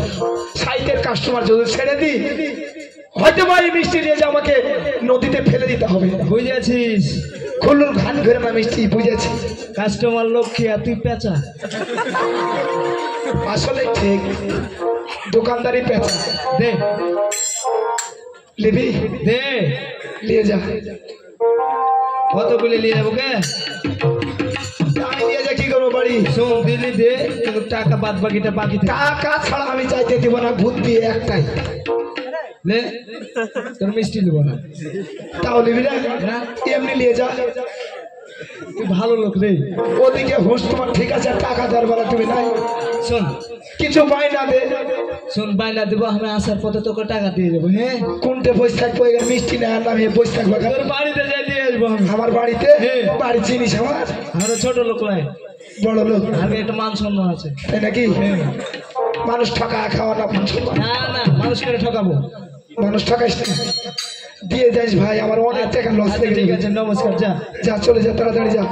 Speaker 5: সাইটের কাস্টমার যদি ছেড়ে দিই হয়তো বা এই মিষ্টি নিয়ে যে আমাকে নদীতে ফেলে দিতে হবে।
Speaker 2: বুঝেছিস?
Speaker 5: খুল্লুর ঘাট ঘুরে না মিষ্টি, বুঝেছি।
Speaker 2: কাস্টমার লক্ষ্মী আর তুই পেঁচা।
Speaker 5: আসলে ঠিক, দোকানদারি পেঁচা।
Speaker 2: দে
Speaker 5: লিবি?
Speaker 2: দে,
Speaker 5: নিয়ে যা।
Speaker 2: কতগুলি নিয়ে যাবো কে?
Speaker 5: আমি নিয়ে যা, কি করবো বাড়ি?
Speaker 2: শোন, দিলি দে, কিন্তু টাকা বাদ বাকিটা বাকি থাকে।
Speaker 5: টাকা ছাড়া আমি চাইতে দিব না, ভূত দিয়ে একটাই।
Speaker 2: লে, তোর মিষ্টি দেবো না।
Speaker 5: তাও নিবি না?
Speaker 2: না।
Speaker 5: এমনি নিয়ে যা।
Speaker 2: তুই ভালো লোক রে।
Speaker 5: ওদিকে হুঁশ তোমার ঠিক আছে, আর টাকা দেওয়ার বেলা তুমি নাই।
Speaker 2: শোন,
Speaker 5: কিছু পাই না দে।
Speaker 2: শোন, বাইনা দেবো, আমি আসার পথে তোকে টাকা দিয়ে দেবো। হ্যাঁ,
Speaker 5: কোনটে বসে থাকবো? এখানে মিষ্টি না আনলাম, এ বসে থাকবো কেন?
Speaker 2: তোর বাড়িতে যাই দিয়ে আসবো আমি।
Speaker 5: আমার বাড়িতে?
Speaker 2: হ্যাঁ।
Speaker 5: বাড়ি চিনিস আমার?
Speaker 2: আরো ছোট লোক নয়,
Speaker 5: বড় লোক।
Speaker 2: আগে একটা মান সম্মান আছে।
Speaker 5: তাই নাকি? মানুষ ঠকা খাওয়া না,
Speaker 2: না না, মানুষকে ঠকাবো।
Speaker 5: মানুষ ঠকাইস না, দিয়ে যাইস ভাই, আমার অনেক টাকা লস
Speaker 2: আচ্ছা,
Speaker 5: লেগে
Speaker 2: ঠিক
Speaker 5: গেছে।
Speaker 2: আছে, নমস্কার, যা।
Speaker 5: যা, চলে যা, তাড়াতাড়ি যা।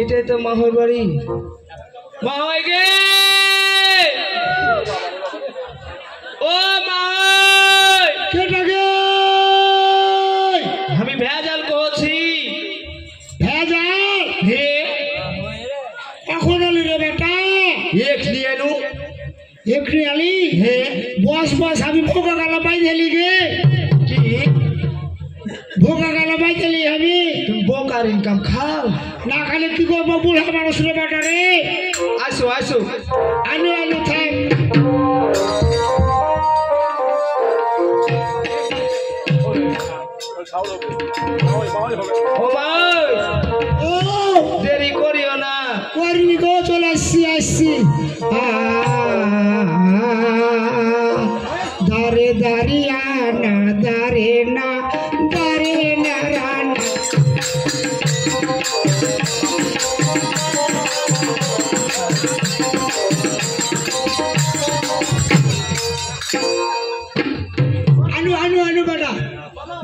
Speaker 2: এটাই তো মাহর বাড়ি। মাহই গে, ও মাহই,
Speaker 6: কেটাকে
Speaker 2: আমি ভেজাল করছি।
Speaker 6: ভেজাল
Speaker 2: হে,
Speaker 6: এখন আলি রে বেটা,
Speaker 2: এক নিয়ে নু।
Speaker 6: একটু আলি।
Speaker 2: হে,
Speaker 6: বস বস, আমি ভোগা গালা পাই দিলি গে,
Speaker 2: কি
Speaker 6: ভোগা গালা পাই দিলি আমি।
Speaker 2: তুমি বোকার ইনকাম খাও?
Speaker 6: না খালে কি করবো, বুড়া মানুষ রে বেটা রে।
Speaker 2: আসো আসো।
Speaker 6: আলু আলু থাক।
Speaker 2: ও মাই,
Speaker 6: ও
Speaker 2: দেরি করিও না।
Speaker 6: করিনি গো, চলে আসছি আসছি। দারে দারিয়া না, দারে না, দারে না রানা। আনু আনু আনু বেটা,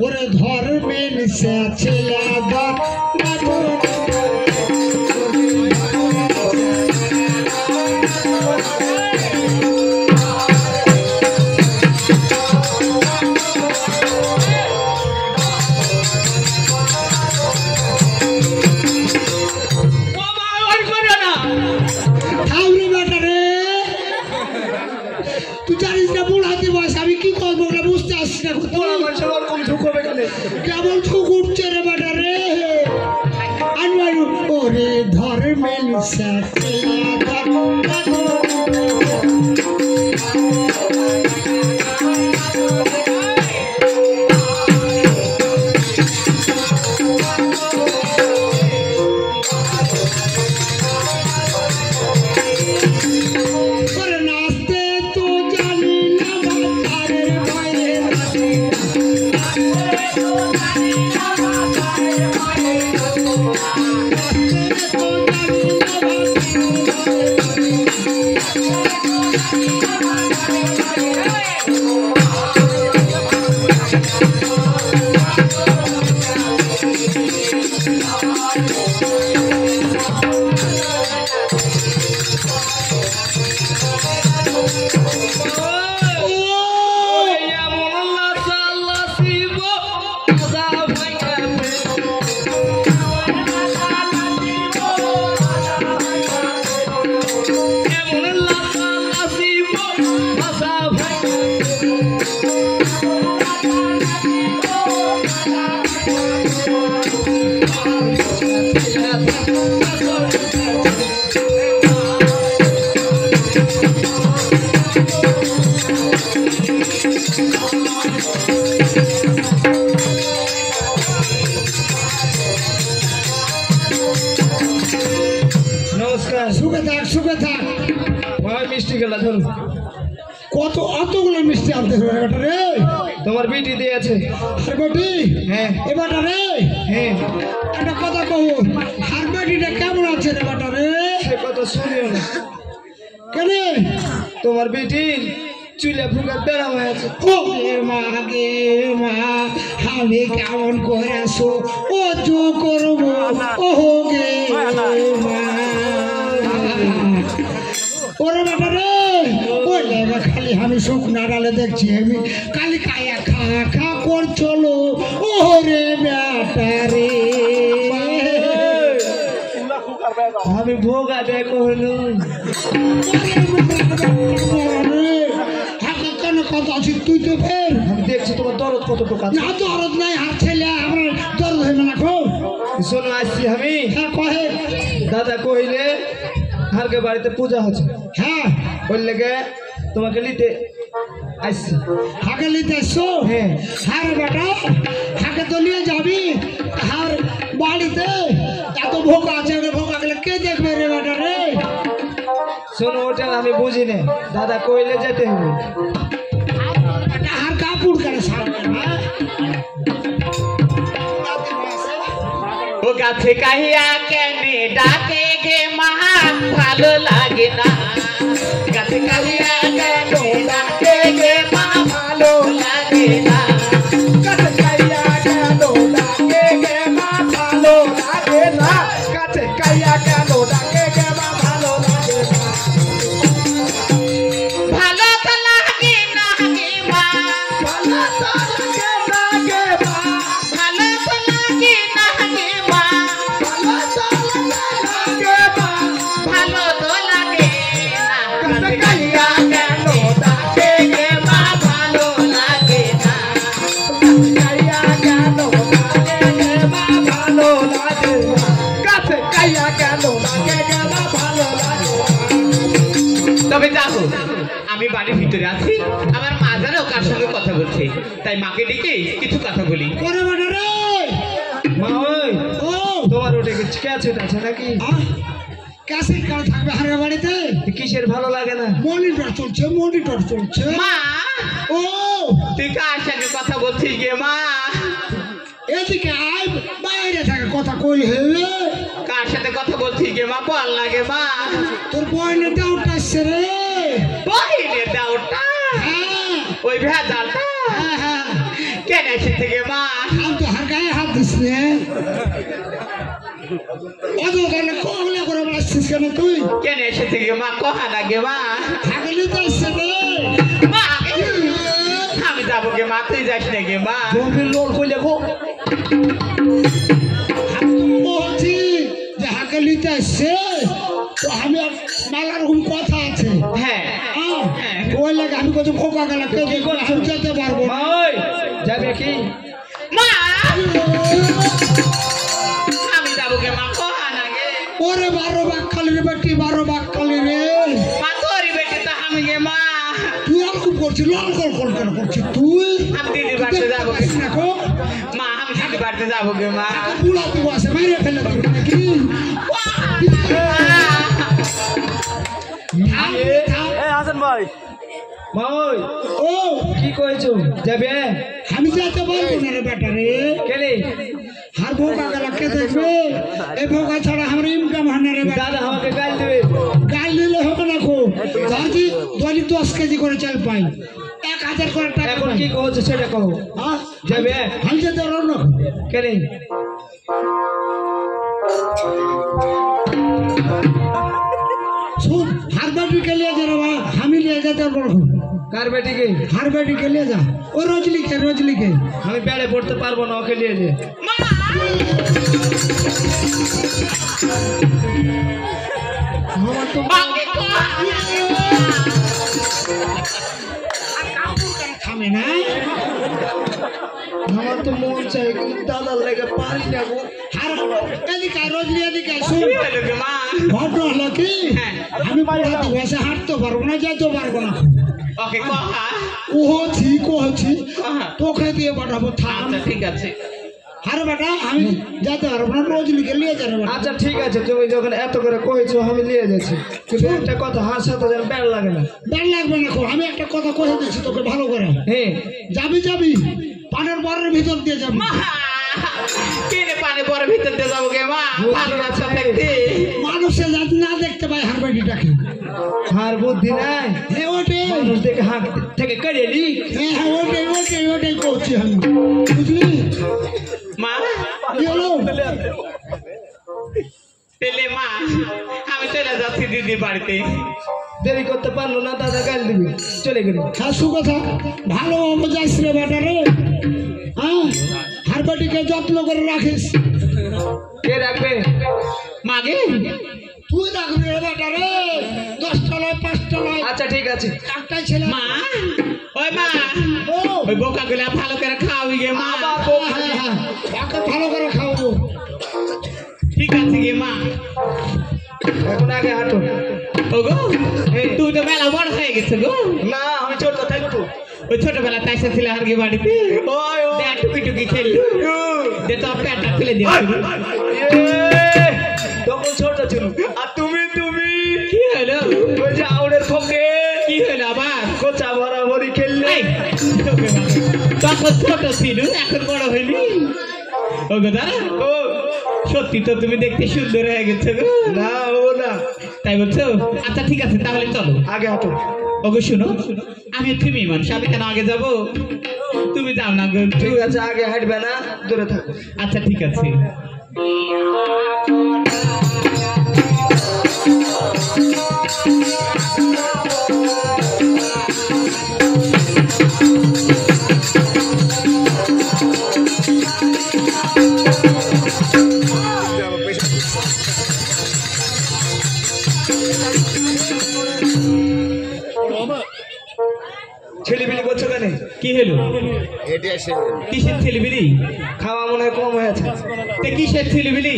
Speaker 6: ওরে ধর্মের সে ছেলে ধর না ধর।
Speaker 2: ও মা, ওই করো না।
Speaker 6: থামলে বেটা রে, তুই জানিস না বুড়াতে বয়স আমি কি করবো ওটা বুঝতে আসছি না।
Speaker 5: ওরা মানুষের ওরকম ঝুঁক হবে কেন?
Speaker 6: কেমন ঠুক উঠছে রে বেটা রে। আনু আনু, ওরে ধর্মের সে ছেলে ধর না ধর। ওরে নাচতে তো জানি না, বাজারের বাইরে নাচি। নাচতে তো জানি না, বাজারের বাইরে নাচি। নাচতে তো জানি না, বাজারের বাইরে
Speaker 2: নমস্কার।
Speaker 6: সুখে থাক, সুখে থাক।
Speaker 2: ভাই মিষ্টি গেলা ধরুন।
Speaker 6: কত অতগুলো মিষ্টি আনতে হবে বেটা রে।
Speaker 1: তোমার বিটি দিয়েছে।
Speaker 6: আর বেটি
Speaker 1: হ্যাঁ
Speaker 6: এবারটা রে
Speaker 1: হ্যাঁ
Speaker 6: একটা কথা কহু আর বেটিটা কেমন আছে রে বেটা রে
Speaker 1: সে কথা শুনিও না।
Speaker 6: কেন
Speaker 1: তোমার বিটি চুলে ফুকার বেড়া হয়ে আছে।
Speaker 6: ও গে মা আমি কেমন করে আসো ও জো করবো ও গে মা ওরে বেটা রে ওই লেগে খালি আমি শুকনা ডালে দেখছি আমি কালি কায়া খা খা কর চলো ও রে বেটা রে
Speaker 1: আমি ভোগা দেখো হলো
Speaker 6: কেন কথা আছিস তুই তো ফের
Speaker 1: আমি দেখছি তোমার দরদ কতটুকু আছে।
Speaker 6: না দরদ নাই হাত ছেলে আমার দরদ হইবে না খো
Speaker 1: শোনো আসছি আমি।
Speaker 6: হ্যাঁ কহে
Speaker 1: দাদা কইলে হারকে বাড়িতে পূজা হচ্ছে,
Speaker 6: হ্যাঁ
Speaker 1: বললে গে তোমাকে নিতে আসছি।
Speaker 6: হাকে নিতে এসছো
Speaker 1: হ্যাঁ
Speaker 6: হ্যাঁ রে বেটা হাকে তো নিয়ে যাবি আর বাড়িতে এত ভোগ আছে ভোগ আগলে কে দেখবে রে বেটা রে
Speaker 1: শোনো ওটা আমি বুঝি না, দাদা কইলে যেতে হবে।
Speaker 6: আর কাপড় কেন সামনে হ্যাঁ
Speaker 4: ও গাছে কাহিয়া কেনে ডাকে গে মা ভালো লাগে না গাছে কাহিয়া কেনে ডাকে গে মা ভালো লাগে না গাছে কাহিয়া কেন ডাকে গে মা ভালো লাগে না গাছে কাহিয়া কেন ডাকে গে মা ভালো লাগে না ভালো তো লাগে না গে মা ভালো তো লাগে না গে মা ভালো তো লাগে না গে মা ভালো তো লাগে না ভালো তো লাগে না কাছে কাহিয়া কেন ডাকে গে মা ভালো লাগে না কাছে কাহিয়া কেন ডাকে গে মা ভালো লাগে না কাছে কাহিয়া কেন ডাকে গে মা ভালো লাগে তবে দেখো আমি বাড়ির ভিতরে আছি আমার মা জানো কার সঙ্গে কথা বলছে তাই মাকে ডেকে কিছু কথা বলি
Speaker 6: করে বেটা রে
Speaker 1: মা ওই
Speaker 6: ও
Speaker 1: তোমার ওটা কি ক্যাসেট আছে নাকি?
Speaker 6: ক্যাসেট কার থাকবে হারের বাড়িতে
Speaker 1: কিসের ভালো লাগে না?
Speaker 6: মনিটর চলছে
Speaker 4: মা
Speaker 6: ও
Speaker 4: তুই কার সঙ্গে কথা বলছিস গে মা
Speaker 6: এদিকে আয় বাইরে থাকে কথা কইলে হবে
Speaker 4: কার সাথে কথা বলছিস গে মা বল না গে মা
Speaker 6: তোর বয়নের দাউটা আসছে রে
Speaker 4: বহিনের দাওটা
Speaker 6: হ্যাঁ
Speaker 4: ওই ভেজালটা
Speaker 6: হ্যাঁ হ্যাঁ
Speaker 4: কেন এসেছে গে মা
Speaker 6: আমি তো হার গায়ে হাত দিস নে অজগালে কগলে করে আসছিস কেন তুই
Speaker 4: কেন এসেছে গে মা কহা না গে মা
Speaker 6: হাগলি তো আসছে রে
Speaker 4: মা আমি যাবো গে মা তুই যাস না গে মা
Speaker 1: জমির লোল কইলে গো
Speaker 6: বলছি যে হাগলিতে আসছে তো আমি মেলা রকম কথা আছে
Speaker 4: হ্যাঁ
Speaker 6: ওই লাগে আমি কত খোকা গেলাম কেউ দেখবো না, আমি যেতে পারবো
Speaker 1: মা
Speaker 6: না
Speaker 1: ওই যাবে কি?
Speaker 4: মা আমি যাবো গে মা কহা না গে
Speaker 6: ওরে 12 বাঘ খালি রে বেটি 12 বাঘ খালি রে
Speaker 4: মা তোরি বেটি তো আমি গে মা
Speaker 6: তুই এরকম করছিস লাল কল কেন করছিস তুই
Speaker 4: আমি দিদি বাড়িতে যাবো গে
Speaker 6: দেখো
Speaker 4: মা আমি দিদি বাড়িতে যাবো গে মা
Speaker 6: বুড়া তুই আসে বাইরে ফেলে দিবি নাকি
Speaker 3: হাসান ভাই
Speaker 1: মা ওই
Speaker 6: ও
Speaker 1: কি কইছো যাবে?
Speaker 6: আমি যেতে পারবো না রে বেটা রে
Speaker 1: কেলে
Speaker 6: হার ভোগা গেলা কে দেখবে এই ভোগা ছাড়া আমার ইনকাম হয় না রে বেটা
Speaker 1: দাদা আমাকে গাল দেবে।
Speaker 6: গাল দিলে হবে না খো ধরছি দৈনিক 10 কেজি করে চাল পাই 1000 করে টাকা
Speaker 1: এখন
Speaker 6: পাই
Speaker 1: কি কইছো সেটা কও।
Speaker 6: হ্যাঁ
Speaker 1: যাবে
Speaker 6: আমি যেতে পারবো না
Speaker 1: কেলে?
Speaker 6: শুন হার বাটি কে লিয়ে যা রে ভাই আমি লিয়ে যেতে পারবো
Speaker 1: কার বেটিকে?
Speaker 6: হার বাটি কে লিয়ে যা ও রজলি কে
Speaker 1: আমি বেড়ে পড়তে পারবো না, ওকে নিয়ে নিয়ে
Speaker 6: আমার তো থামে না
Speaker 1: আমার তো মন চাই কিন্তু দাদার লেগে পারি না গো।
Speaker 6: আর এদিকে রজলি এদিকে শুন
Speaker 4: কি হলো গে মা
Speaker 6: ঘটনা হলো কি আমি বুড়াতে বসে হাঁটতে পারবো না যেতে পারবো না
Speaker 4: ওকে কহা
Speaker 6: ও ঠিক তোকে দিয়ে পাঠাবো থাম
Speaker 4: আচ্ছা ঠিক আছে
Speaker 6: আরে বেটা আমি যেতে পারবো না, রোজ লিখে নিয়ে যাবে বেটা।
Speaker 5: আচ্ছা ঠিক আছে, তুমি যখন এত করে কইছো আমি নিয়ে যাচ্ছি, কিন্তু একটা কথা হার সাথে যেন প্যার লাগে না।
Speaker 6: ব্যান লাগবে না খো, আমি একটা কথা কয়ে দিচ্ছি তোকে ভালো করে।
Speaker 5: হ্যাঁ
Speaker 6: যাবি যাবি পানের বরের ভিতর দিয়ে যাবি।
Speaker 4: কিনে পানি পরে ভিতর দিয়ে যাবো গে মা, ভালো লাগছে দেখতে।
Speaker 6: মানুষে যাতে না দেখতে পায় হারবাটিটাকে।
Speaker 5: হার বুদ্ধি নাই,
Speaker 6: হ্যাঁ ওটাই,
Speaker 5: মানুষ দেখে হাত থেকে কেড়ে নি।
Speaker 6: হ্যাঁ হ্যাঁ ওটাই ওটাই ওটাই করছি আমি, বুঝলি?
Speaker 4: মা
Speaker 6: কি হলো?
Speaker 4: পেলে মা, আমি চলে যাচ্ছি দিদির বাড়িতে।
Speaker 5: দেরি করতে পারলো না, দাদা গাল দিবি, চলে গেল।
Speaker 6: হ্যাঁ সুকথা, ভালো যাইস রে বেটা রে। হ্যাঁ হারবাটিকে যত্ন করে রাখিস।
Speaker 5: কে রাখবে?
Speaker 4: মাগে
Speaker 6: তুই রাখবি রে বেটা রে, 10টা নয় 5টা নয়
Speaker 5: আচ্ছা ঠিক আছে।
Speaker 6: একটাই ছেলে।
Speaker 4: মা, ওই মা,
Speaker 6: ও
Speaker 4: ওই বোকা গুলা ভালো করে খাওয়াবি গে মা।
Speaker 6: হ্যাঁ হ্যাঁ ওকে ভালো করে খাওয়াবো।
Speaker 4: ঠিক আছে গে মা।
Speaker 5: এখন আগে হাঁটো।
Speaker 4: ও গো, তুই তো মেলা বড় হয়ে গেছে গো।
Speaker 5: না আমি ছোট থাকবো।
Speaker 4: ওই ছোটবেলা তাইসা ছিল আর কি বাড়িতে,
Speaker 5: ওই ও
Speaker 4: দে টুকি টুকি খেললি, দে তো প্যান্টটা খুলে দিয়েছিল।
Speaker 5: তখন ছোট ছিল। আর তুমি তুমি
Speaker 4: কি হলো?
Speaker 5: ওই যে আউড়ের ফোকে
Speaker 4: কি হলো আবার?
Speaker 5: কোচা বরাবরই খেললে।
Speaker 4: এই, তখন ছোট ছিল, এখন বড় হইলি। ও গো দাদা,
Speaker 5: ও
Speaker 4: সত্যি তো তুমি দেখতে সুন্দর হয়ে গেছো গো।
Speaker 5: না ও না,
Speaker 4: তাই বলছো? আচ্ছা ঠিক আছে, তাহলে চলো।
Speaker 5: আগে হাঁটো।
Speaker 4: ওগো শুনো, আমি তুমি মানুষ, আমি কেন আগে যাবো? তুমি যাও না গো।
Speaker 5: ঠিক আছে, আগে হাঁটবে না, দূরে থাকো।
Speaker 4: আচ্ছা ঠিক আছে।
Speaker 5: ছেলেপিলি করছো কেন?
Speaker 4: কি হলো? কিসের ছেলেবিলি?
Speaker 5: খাওয়া মনে হয় কম হয়েছে।
Speaker 4: তে কিসের ছেলেবিলি?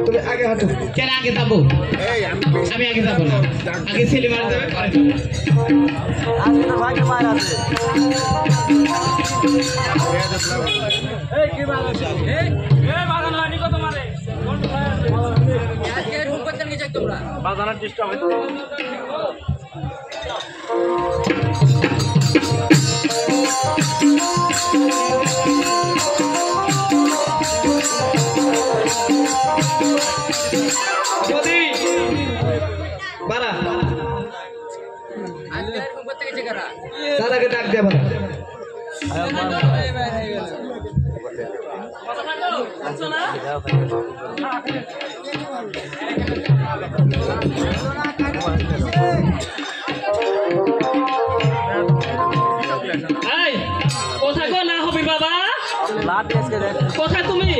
Speaker 5: তুমি আগে হাঁটো।
Speaker 4: কেন আগে যাবো? আমি আগে যাবো না, আগে ছেলে মারা যাবে পরে
Speaker 5: যদি বাড়া দাদাকে ডাক দিয়ে বাড়া।
Speaker 2: এই কোথায় গো না হবি বাবা? কোথায় তুমি?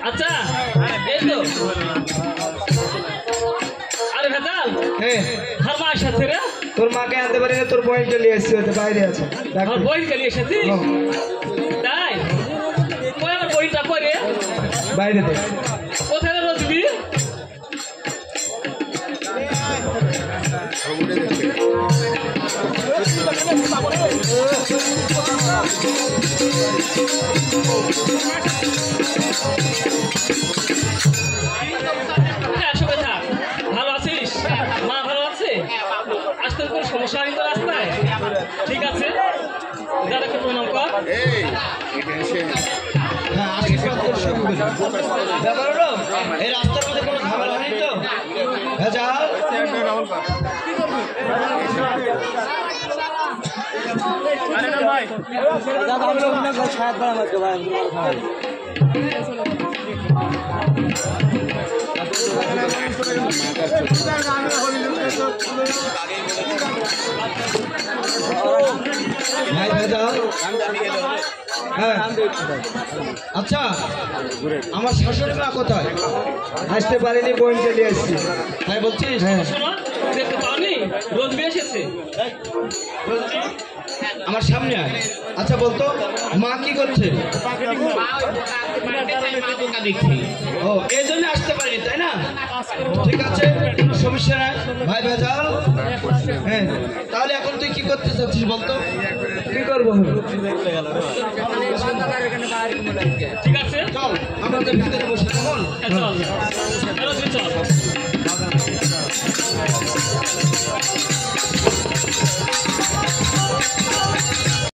Speaker 2: আচ্ছা এই তো। আরে ভেতাল,
Speaker 5: হ্যাঁ
Speaker 2: হার মার সাথে রে,
Speaker 5: তোর মাকে আনতে পারি না, তোর বইনকে নিয়ে এসছি, হয়তো বাইরে আছে। ডাক
Speaker 2: আমার
Speaker 5: দে।
Speaker 2: বই গেলি এসেছি তাই? কই আমার বইটা পরে
Speaker 5: বাইরে দে।
Speaker 2: কোথায় রে রজবি? হ্যাঁ শুভে থাক। ভালো আছিস? মা ভালো আছে? আসতে কোনো সমস্যা নেই তো রাস্তায়? ঠিক আছে, দাদাকে প্রণাম কর।
Speaker 5: হ্যাঁ আশীর্বাদ তোর সঙ্গে বলি। ব্যাপার হলো এই রাস্তার মধ্যে কোনো ঝামেলা নেই তো? হ্যাঁ যা। ভাই ভেজাল। হ্যাঁ আচ্ছা, আমার শাশুড়ি মা কোথায়? আসতে পারিনি, বোনকে নিয়ে এসছি। তাই বলছিস? হ্যাঁ
Speaker 2: শোনো দেখতে পাওনি রোজবি এসেছে।
Speaker 1: আমার সামনে আয়। আচ্ছা বলতো মা কি করছে? ও এই জন্য আসতে পারি তাই না? ঠিক আছে, কোনো সমস্যা নাই ভাই ভেজাল। হ্যাঁ, তাহলে এখন তুই কি করতে চাচ্ছিস বলতো?
Speaker 5: কি করবো?
Speaker 2: ঠিক আছে
Speaker 1: চল আমরা তো ভিতরে বসে কেমন?
Speaker 2: চল রোজবি চল।